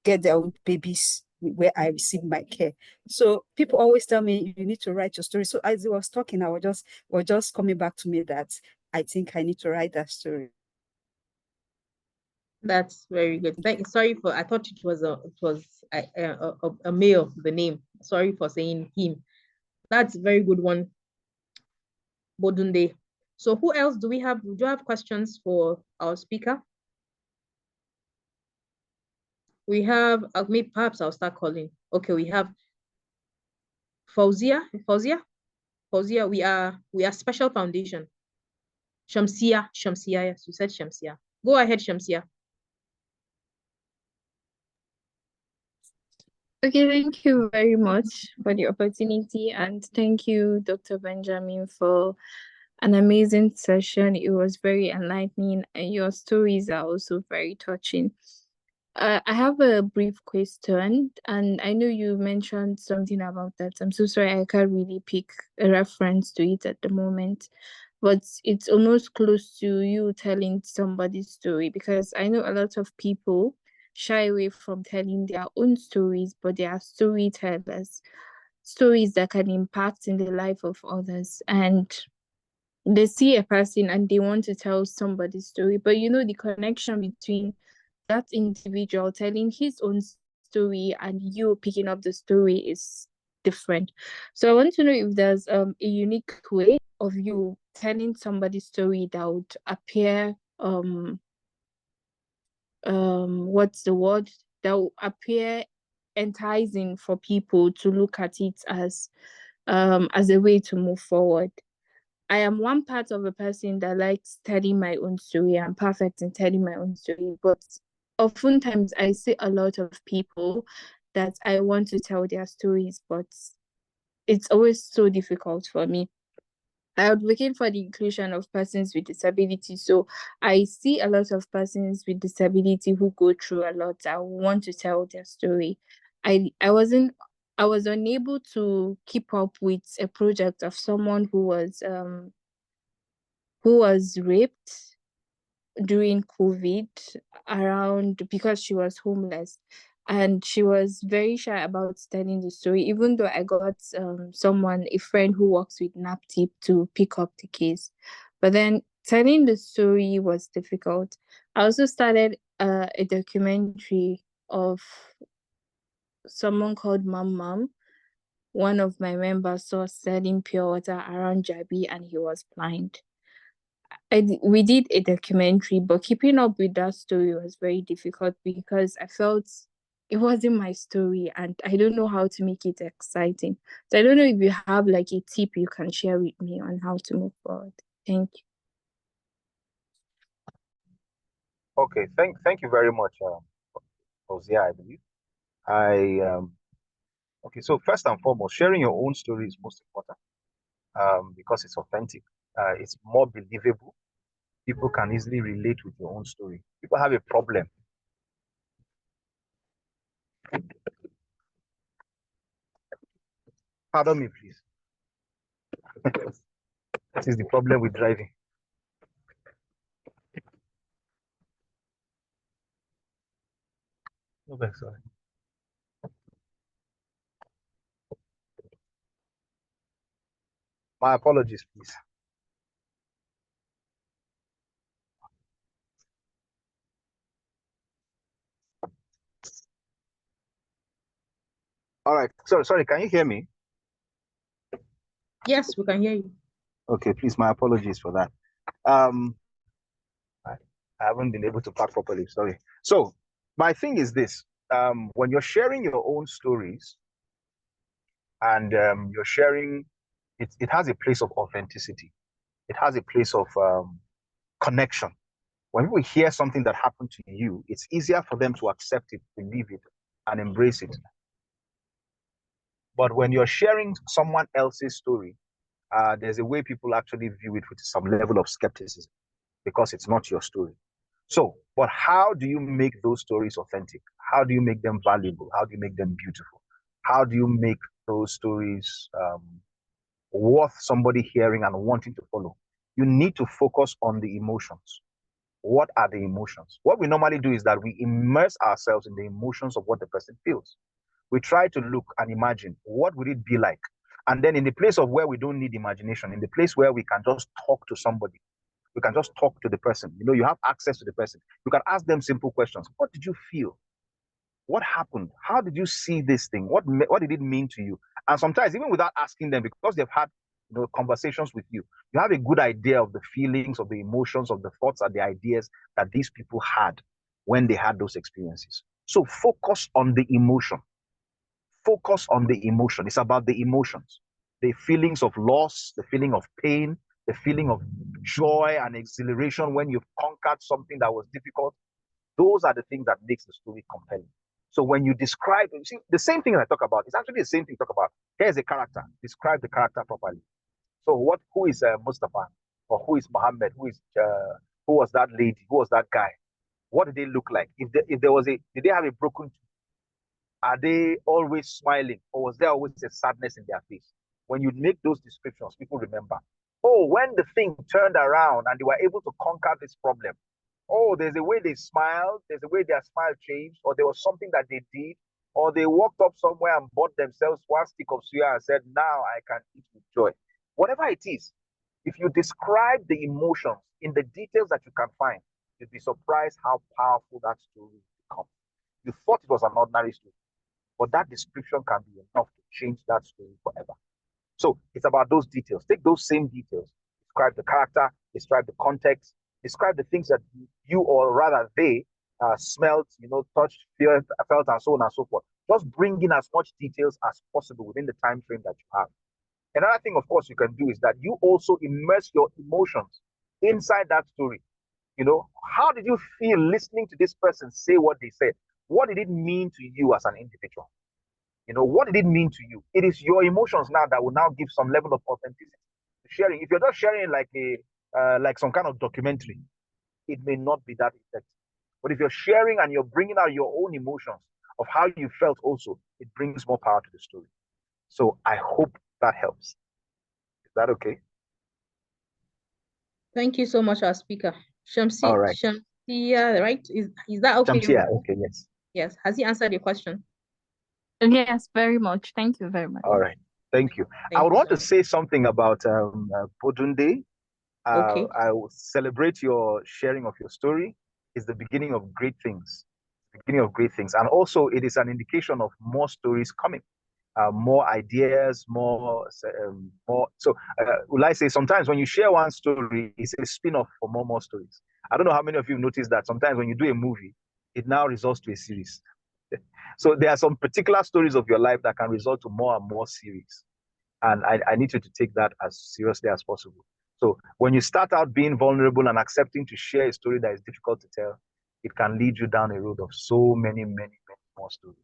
get their own babies where I received my care. So people always tell me you need to write your story. So as I was talking, I was just coming back to me that I think I need to write that story. That's very good. Sorry for, I thought it was a male, the name. Sorry for saying him. That's a very good one, Bodunde. So who else do we have? Do you have questions for our speaker? We have, maybe perhaps I'll start calling. Okay, we have Fauzia. Fauzia, we are Special Foundation. Shamsia, yes, you said Shamsia. Go ahead, Shamsia. Okay, thank you very much for the opportunity, and thank you, Dr. Benjamin, for an amazing session. It was very enlightening, and your stories are also very touching. I have a brief question, and I know you mentioned something about that. I'm so sorry, I can't really pick a reference to it at the moment, but it's almost close to you telling somebody's story, because I know a lot of people shy away from telling their own stories, but they are storytellers, stories that can impact in the life of others. And they see a person and they want to tell somebody's story, but you know, the connection between that individual telling his own story and you picking up the story is different. So I want to know if there's a unique way of you telling somebody's story that would appear what's the word, that will appear enticing for people to look at it as a way to move forward. I am one part of a person that likes telling my own story. I'm perfect in telling my own story, but oftentimes I see a lot of people that I want to tell their stories, but it's always so difficult for me. I would looking for the inclusion of persons with disability. So I see a lot of persons with disability who go through a lot. I want to tell their story. I was unable to keep up with a project of someone who was raped during COVID because she was homeless. And she was very shy about telling the story, even though I got a friend who works with NAPTIP to pick up the case. But then telling the story was difficult. I also started a documentary of someone called Mum. One of my members saw selling pure water around Jabi and he was blind. We did a documentary, but keeping up with that story was very difficult because I felt it wasn't my story and I don't know how to make it exciting. So I don't know if you have like a tip you can share with me on how to move forward. Thank you. Okay, thank you very much, Fauzia, I believe. Okay, so first and foremost, sharing your own story is most important because it's authentic. It's more believable. People can easily relate with your own story. People have a problem. Pardon me, please. That is the problem with driving. Okay, sorry. My apologies, please. All right. Sorry, can you hear me? Yes, we can hear you. Okay, please, my apologies for that. I haven't been able to park properly, sorry. So my thing is this, when you're sharing your own stories and you're sharing, it has a place of authenticity. It has a place of connection. When people hear something that happened to you, it's easier for them to accept it, believe it, and embrace it. But when you're sharing someone else's story, there's a way people actually view it with some level of skepticism because it's not your story. So, but how do you make those stories authentic? How do you make them valuable? How do you make them beautiful? How do you make those stories worth somebody hearing and wanting to follow? You need to focus on the emotions. What are the emotions? What we normally do is that we immerse ourselves in the emotions of what the person feels. We try to look and imagine what would it be like. And then in the place of where we don't need imagination, in the place where we can just talk to somebody, You can just talk to the person. You know, you have access to the person. You can ask them simple questions. What did you feel? What happened? How did you see this thing? What did it mean to you? And sometimes, even without asking them, because they've had conversations with you, you have a good idea of the feelings, of the emotions, of the thoughts, and the ideas that these people had when they had those experiences. So focus on the emotion. Focus on the emotion. It's about the emotions, the feelings of loss, the feeling of pain, the feeling of joy and exhilaration when you've conquered something that was difficult. Those are the things that makes the story compelling. So when you describe, you see, the same thing I talk about, it's actually the same thing you talk about. Here's a character. Describe the character properly. So who is Mustafa? Or who is Muhammad? Who was that lady? Who was that guy? What did they look like? Did they have a broken tooth? Are they always smiling? Or was there always a sadness in their face? When you make those descriptions, people remember. Oh, when the thing turned around and they were able to conquer this problem, oh, there's a way they smiled, there's a way their smile changed, or there was something that they did, or they walked up somewhere and bought themselves one stick of suya and said, now I can eat with joy. Whatever it is, if you describe the emotions in the details that you can find, you'd be surprised how powerful that story becomes. You thought it was an ordinary story, but that description can be enough to change that story forever. So it's about those details. Take those same details, describe the character, describe the context, describe the things that you, or rather they, smelled, touched, felt, and so on and so forth. Just bring in as much details as possible within the time frame that you have. Another thing, of course, you can do is that you also immerse your emotions inside that story. How did you feel listening to this person say what they said? What did it mean to you as an individual? What did it mean to you? It is your emotions now that will now give some level of authenticity to sharing. If you're just sharing like some kind of documentary, it may not be that effective. But if you're sharing and you're bringing out your own emotions of how you felt also, it brings more power to the story. So I hope that helps. Is that okay? Thank you so much, our speaker. Shamsi, all right. Shamsia, right? Is that okay? Shamsia, okay, yes. Yes. Has he answered your question? Yes, very much. Thank you very much. All right. Thank you. I would want to say something about Podunde. Okay. I will celebrate your sharing of your story. It's the beginning of great things. And also it is an indication of more stories coming, more ideas, more. So will I say sometimes when you share one story, it's a spin-off for more stories. I don't know how many of you have noticed that sometimes when you do a movie, it now results to a series. So there are some particular stories of your life that can result to more and more series. And I need you to take that as seriously as possible. So when you start out being vulnerable and accepting to share a story that is difficult to tell, it can lead you down a road of so many more stories.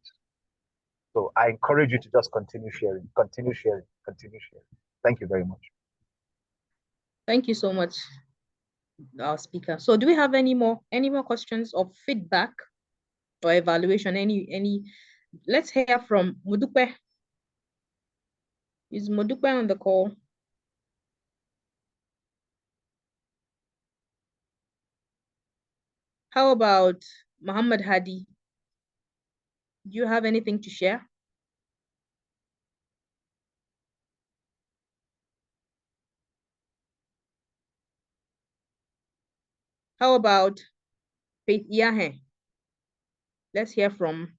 So I encourage you to just continue sharing. Thank you very much. Thank you so much, our speaker. So do we have any more questions or feedback or evaluation? Let's hear from Modupe. Is Modupe on the call? How about Muhammad Hadi? Do you have anything to share? How about Faith Yahe? Let's hear from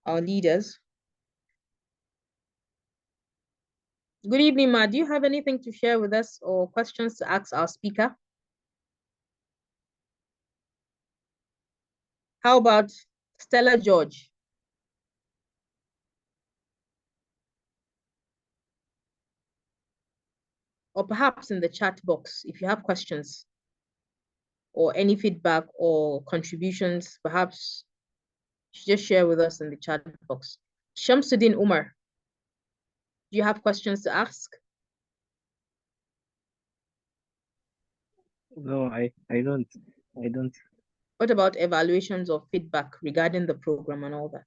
our leaders. Good evening, Ma. Do you have anything to share with us or questions to ask our speaker? How about Stella George? Or perhaps in the chat box, if you have questions or any feedback or contributions, perhaps just share with us in the chat box. Shamsuddin Umar, do you have questions to ask? No, I don't. What about evaluations or feedback regarding the program and all that?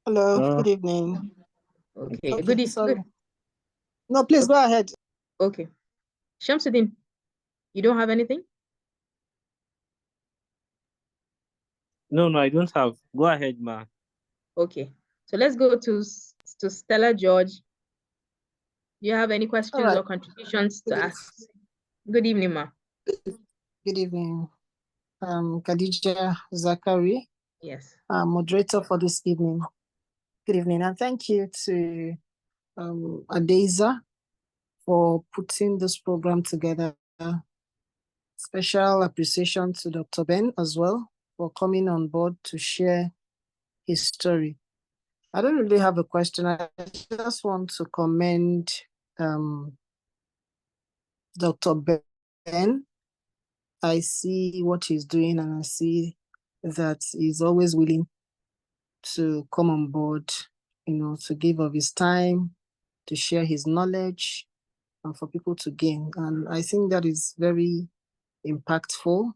Hello, good evening. Okay, good evening. No, please go ahead. Okay. Shamsuddin, you don't have anything? No, I don't have. Go ahead, Ma. Okay. So let's go to Stella George. Do you have any questions right. or contributions to Good ask? Good evening, ma. Good evening. Khadija Zakari, Yes. moderator for this evening. Good evening, and thank you to Adeza for putting this program together. Special appreciation to Dr. Ben as well for coming on board to share his story. I don't really have a question. I just want to commend Dr. Ben. I see what he's doing, and I see that he's always willing to come on board, to give of his time, to share his knowledge, and for people to gain. And I think that is very impactful.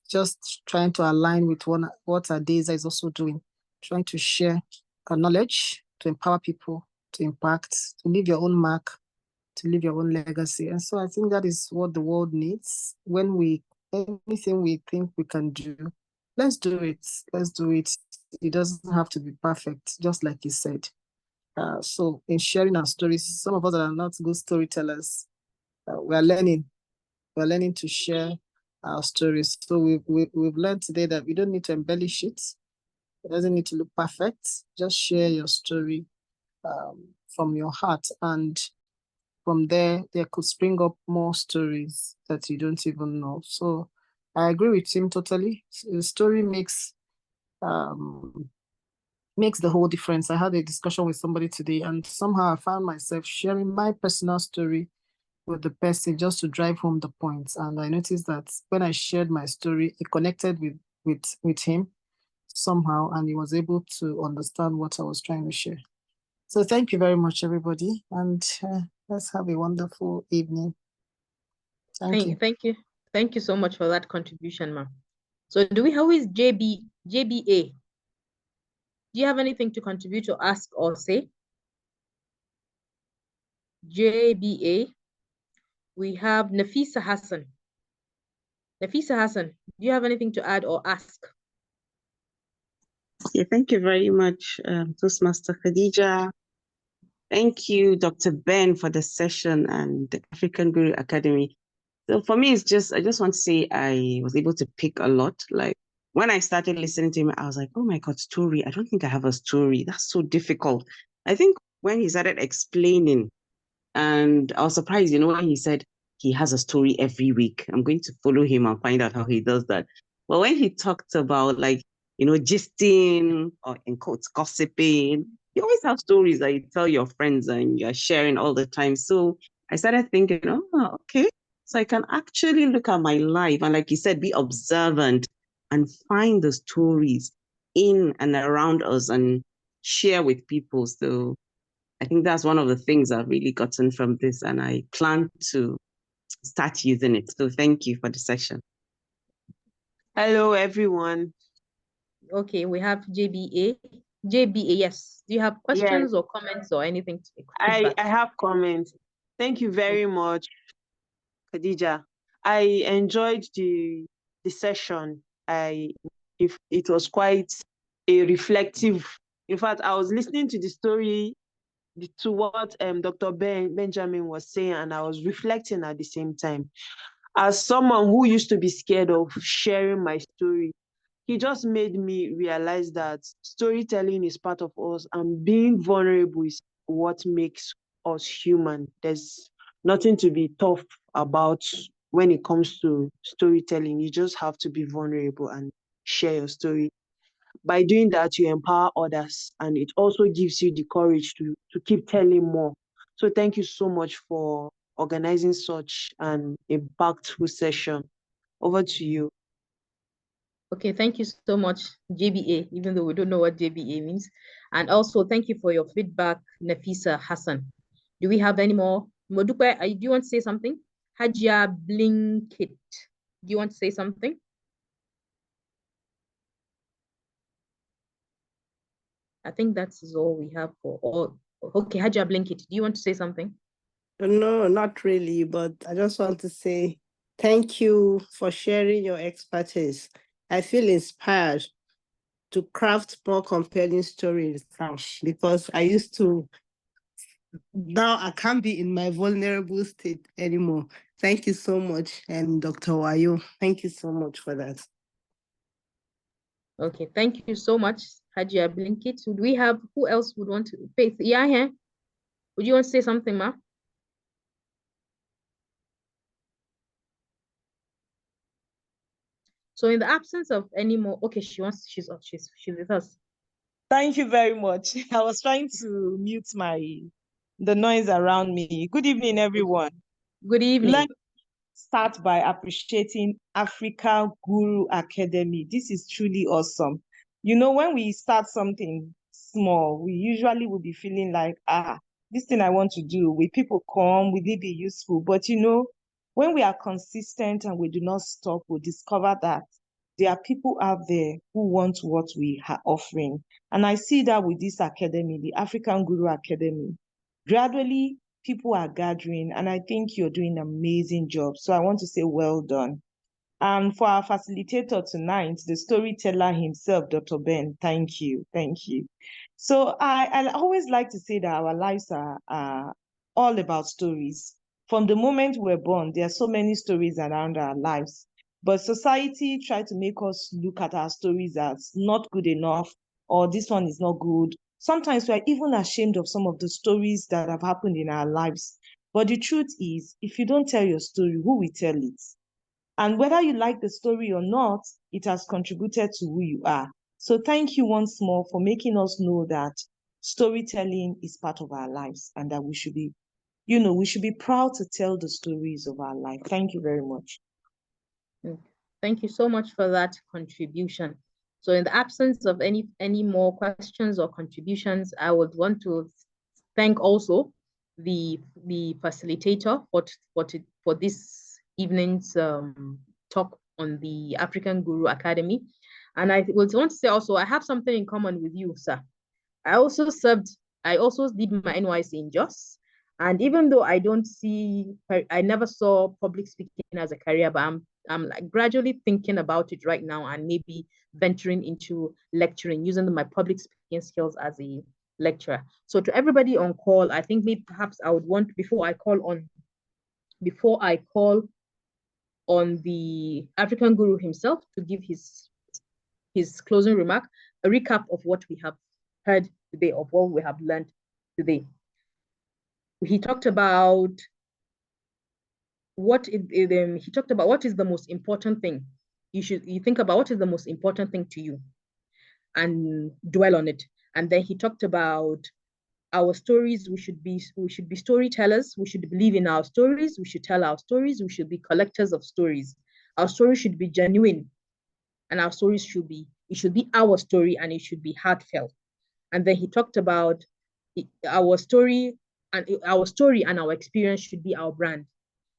Just trying to align with what Adeza is also doing, trying to share our knowledge, to empower people, to impact, to leave your own mark, to leave your own legacy. And so I think that is what the world needs. Anything we think we can do, let's do it. Let's do it. It doesn't have to be perfect, just like you said. So in sharing our stories, some of us that are not good storytellers, we're learning to share our stories. So we've learned today that we don't need to embellish it. It doesn't need to look perfect. Just share your story from your heart, and from there could spring up more stories that you don't even know. So I agree with him totally. The story makes the whole difference. I had a discussion with somebody today, and somehow I found myself sharing my personal story with the person just to drive home the points. And I noticed that when I shared my story, it connected with him somehow, and he was able to understand what I was trying to share. So thank you very much, everybody, and let's have a wonderful evening. Thank you. Thank you so much for that contribution, ma'am. So do we have is JBA? Do you have anything to contribute or ask or say? JBA. We have Nafisa Hassan. Nafisa Hassan, do you have anything to add or ask? Yeah, thank you very much, Toastmaster Khadija. Thank you, Dr. Ben, for the session and the African Guru Academy. So for me, I just want to say I was able to pick a lot. Like when I started listening to him, I was like, oh my God, story. I don't think I have a story. That's so difficult. I think when he started explaining, and I was surprised, when he said he has a story every week. I'm going to follow him and find out how he does that. But when he talked about gisting or in quotes, gossiping, you always have stories that you tell your friends and you're sharing all the time. So I started thinking, oh, okay. So I can actually look at my life and, like you said, be observant and find the stories in and around us and share with people. So I think that's one of the things I've really gotten from this, and I plan to start using it. So thank you for the session. Hello, everyone. Okay, we have JBA. JBA, yes. Do you have questions or comments or anything? I have comments. Thank you very much, Khadija. I enjoyed the session. It was quite a reflective. In fact, I was listening to the story, to what Dr. Benjamin was saying, and I was reflecting at the same time. As someone who used to be scared of sharing my story, he just made me realize that storytelling is part of us, and being vulnerable is what makes us human. There's nothing to be tough about when it comes to storytelling. You just have to be vulnerable and share your story. By doing that, you empower others, and it also gives you the courage to keep telling more. So thank you so much for organizing such an impactful session. Over to you. Okay, thank you so much, JBA, even though we don't know what JBA means. And also, thank you for your feedback, Nafisa Hassan. Do we have any more? Modupe, do you want to say something? Hajia Blinkit, do you want to say something? I think that's all we have for all. Okay, Hajia Blinkit, do you want to say something? No, not really, but I just want to say thank you for sharing your expertise. I feel inspired to craft more compelling stories because I used to now I can't be in my vulnerable state anymore. Thank you so much. And Dr. Wayo, thank you so much for that. Okay, thank you so much, Hajia Blinkit. Would we have, who else would want to, Faith, yeah, here? Would you want to say something, Ma? So in the absence of any more, okay, she's with us. Thank you very much. I was trying to mute the noise around me. Good evening, everyone. Good evening. Let me start by appreciating Africa Guru Academy. This is truly awesome. You know, when we start something small, we usually will be feeling like, this thing I want to do, will people come, will it be useful? But you know, when we are consistent and we do not stop, we discover that there are people out there who want what we are offering. And I see that with this academy, the African Guru Academy. Gradually, people are gathering, and I think you're doing an amazing job. So I want to say well done. And for our facilitator tonight, the storyteller himself, Dr. Ben, thank you. Thank you. So I always like to say that our lives are all about stories. From the moment we're born, there are so many stories around our lives. But society tries to make us look at our stories as not good enough, or this one is not good. Sometimes we're even ashamed of some of the stories that have happened in our lives. But the truth is, if you don't tell your story, who will tell it? And whether you like the story or not, it has contributed to who you are. So thank you once more for making us know that storytelling is part of our lives and that we should be, we should be proud to tell the stories of our life. Thank you very much. Thank you so much for that contribution. So in the absence of any more questions or contributions, I would want to thank also the facilitator for this evening's talk on the African Guru Academy. And I would want to say also, I have something in common with you, sir. I also did my NYC in Jos. And even though I never saw public speaking as a career, but I'm like gradually thinking about it right now and maybe venturing into lecturing, using my public speaking skills as a lecturer. So to everybody on call, I think maybe perhaps I would want, before I call on the African Guru himself to give his closing remark, a recap of what we have heard today, of what we have learned today. He talked about what is the most important thing. You think about what is the most important thing to you and dwell on it. And then he talked about our stories. We should be storytellers. We should believe in our stories. We should tell our stories. We should be collectors of stories. Our stories should be genuine, and our stories should be our story, and it should be heartfelt. And then he talked about our story and our experience should be our brand.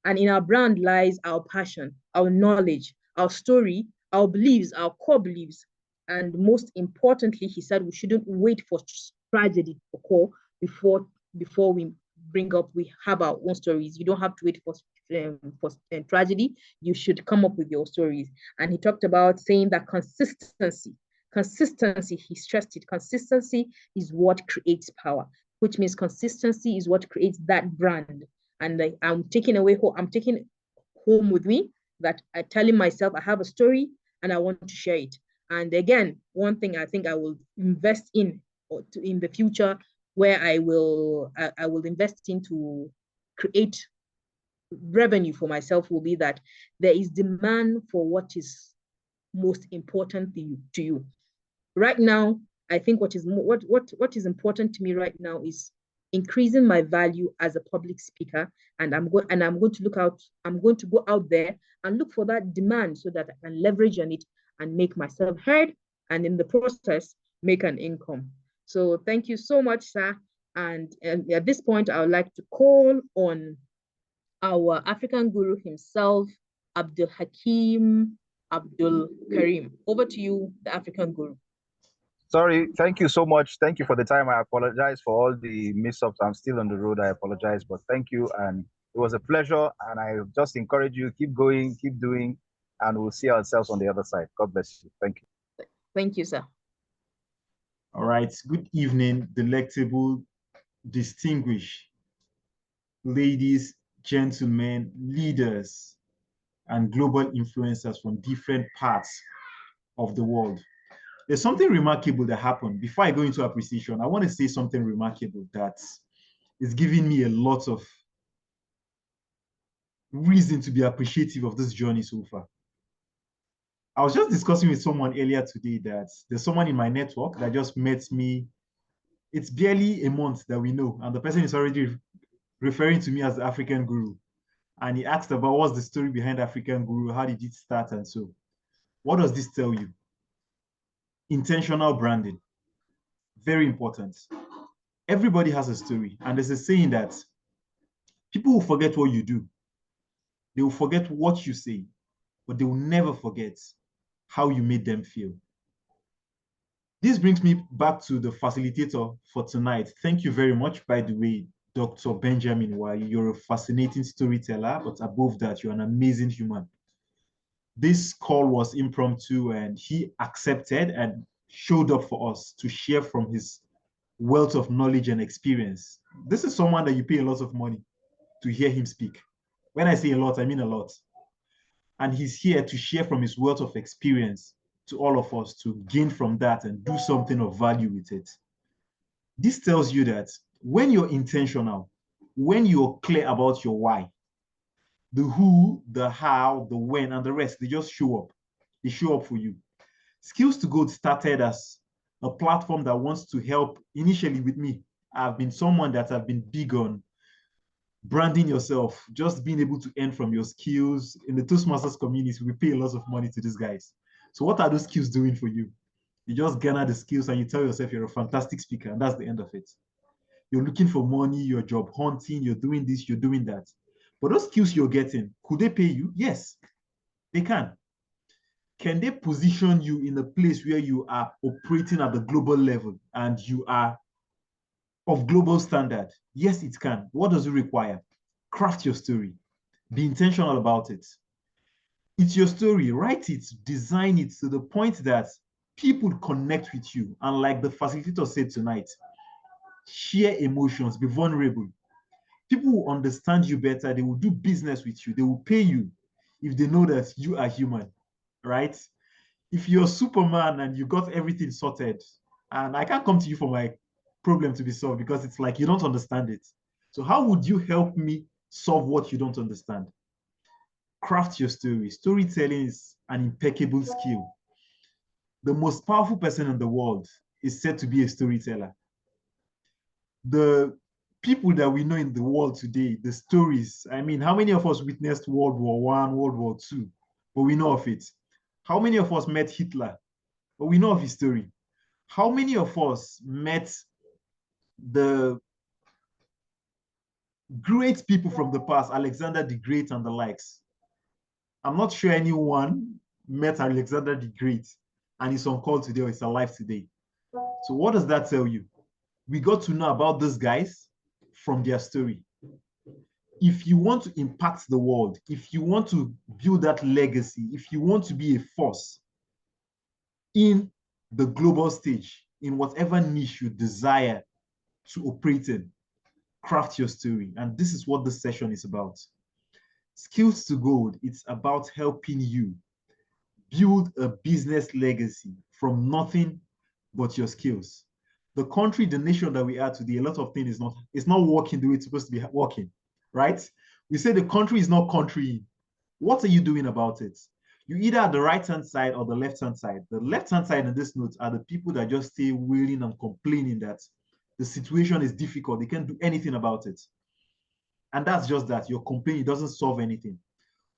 And in our brand lies our passion, our knowledge, our story, our beliefs, our core beliefs. And most importantly, he said we shouldn't wait for tragedy to occur before we have our own stories. You don't have to wait for tragedy. You should come up with your stories. And he talked about saying that consistency, he stressed it, consistency is what creates power, which means consistency is what creates that brand. And I'm taking home with me that I'm telling myself I have a story and I want to share it. And again, one thing I think I will invest in the future, where I will invest in to create revenue for myself, will be that there is demand for what is most important to you. Right now, I think what is important to me right now is increasing my value as a public speaker, and I'm going to go out there and look for that demand so that I can leverage on it and make myself heard, and in the process make an income. So thank you so much, sir. And at this point, I would like to call on our African Guru himself, Abdul Hakim Abdul Karim. Over to you, the African Guru. Sorry, thank you so much. Thank you for the time. I apologize for all the mix-ups. I'm still on the road. I apologize, but thank you. And it was a pleasure. And I just encourage you, keep going, keep doing, and we'll see ourselves on the other side. God bless you. Thank you. Thank you, sir. All right. Good evening, delectable distinguished ladies, gentlemen, leaders, and global influencers from different parts of the world. There's something remarkable that happened. Before I go into appreciation, I want to say something remarkable that is giving me a lot of reason to be appreciative of this journey so far. I was just discussing with someone earlier today that there's someone in my network that just met me. It's barely a month that we know, and the person is already referring to me as the African guru. And he asked about what's the story behind African guru, how did it start, and so. What does this tell you? Intentional branding, very important. Everybody has a story, and there's a saying that people will forget what you do. They will forget what you say, but they will never forget how you made them feel. This brings me back to the facilitator for tonight. Thank you very much, by the way, Dr. Benjamin Wai. You're a fascinating storyteller, but above that, you're an amazing human. This call was impromptu, and he accepted and showed up for us to share from his wealth of knowledge and experience. This is someone that you pay a lot of money to hear him speak. When I say a lot, I mean a lot. And he's here to share from his wealth of experience to all of us to gain from that and do something of value with it. This tells you that when you're intentional, when you're clear about your why, the who, the how, the when, and the rest, they just show up. They show up for you. Skills to Gold started as a platform that wants to help initially with me. I've been someone that I've been big on branding yourself, just being able to earn from your skills. In the Toastmasters community, we pay a lot of money to these guys. So what are those skills doing for you? You just garner the skills and you tell yourself you're a fantastic speaker, and that's the end of it. You're looking for money, you're job hunting, you're doing this, you're doing that. But those skills you're getting, could they pay you? Yes, they can. Can they position you in a place where you are operating at the global level and you are of global standard? Yes, it can. What does it require? Craft your story. Be intentional about it. It's your story. Write it, design it to the point that people connect with you. And like the facilitator said tonight, share emotions, be vulnerable. People will understand you better. They will do business with you. They will pay you if they know that you are human, right? If you're Superman and you got everything sorted, and I can't come to you for my problem to be solved because it's like you don't understand it. So how would you help me solve what you don't understand? Craft your story. Storytelling is an impeccable skill. The most powerful person in the world is said to be a storyteller. The people that we know in the world today, the stories, I mean, how many of us witnessed World War I, World War II, but we know of it? How many of us met Hitler, but we know of his story? How many of us met the great people from the past, Alexander the Great and the likes? I'm not sure anyone met Alexander the Great and is on call today or is alive today. So what does that tell you? We got to know about these guys from their story. If you want to impact the world, if you want to build that legacy, if you want to be a force in the global stage, in whatever niche you desire to operate in, craft your story. And this is what this session is about. Skills to Gold, it's about helping you build a business legacy from nothing but your skills. The country, the nation that we are today, a lot of things is not working the way it's supposed to be working, right? We say the country is not country. What are you doing about it? You're either at the right-hand side or the left-hand side. The left-hand side in this note are the people that just stay wailing and complaining that the situation is difficult. They can't do anything about it. And that's just that. Your complaining doesn't solve anything.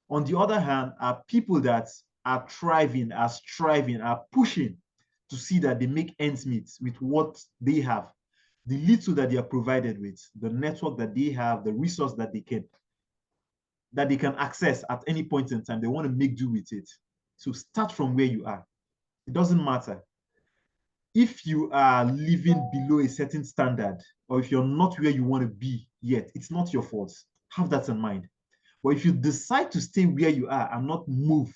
On the other hand, are people that are thriving, are striving, are pushing to see that they make ends meet with what they have, the little that they are provided with, the network that they have, the resource that they can access at any point in time. They want to make do with it. So start from where you are. It doesn't matter. If you are living below a certain standard, or if you're not where you want to be yet, it's not your fault. Have that in mind. But if you decide to stay where you are and not move,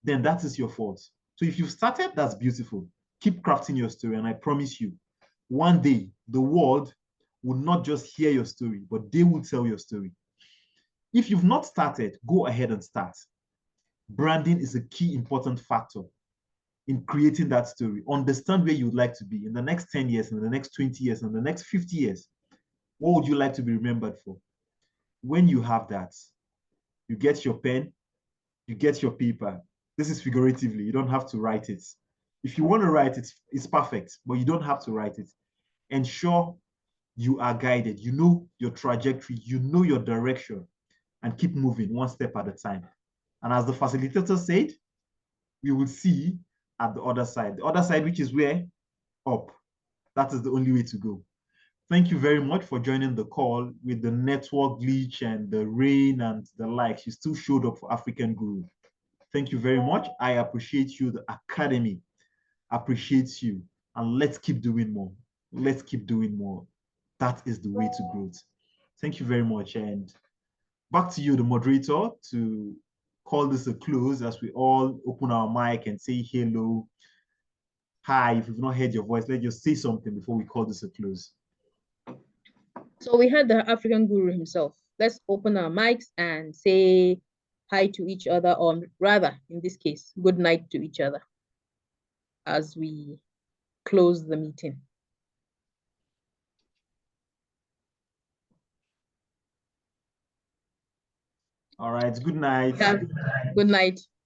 then that is your fault. So if you've started, that's beautiful. Keep crafting your story, and I promise you, one day the world will not just hear your story, but they will tell your story. If you've not started, go ahead and start. Branding is a key important factor in creating that story. Understand where you would like to be in the next 10 years, in the next 20 years, in the next 50 years. What would you like to be remembered for? When you have that, you get your pen, you get your paper. This is figuratively, you don't have to write it. If you want to write it, it's perfect, but you don't have to write it. Ensure you are guided, you know your trajectory, you know your direction, and keep moving one step at a time. And as the facilitator said, we will see at the other side. The other side, which is where? Up. That is the only way to go. Thank you very much for joining the call with the network glitch and the rain and the likes. You still showed up for African Guru. Thank you very much. I appreciate you. The Academy appreciates you. And let's keep doing more. Let's keep doing more. That is the way to growth. Thank you very much. And back to you, the moderator, to call this a close as we all open our mic and say hello. Hi, if we've not heard your voice, let's just say something before we call this a close. So we had the African Guru himself. Let's open our mics and say hi to each other, or rather, in this case, good night to each other as we close the meeting. All right, good night. Yeah. Good night.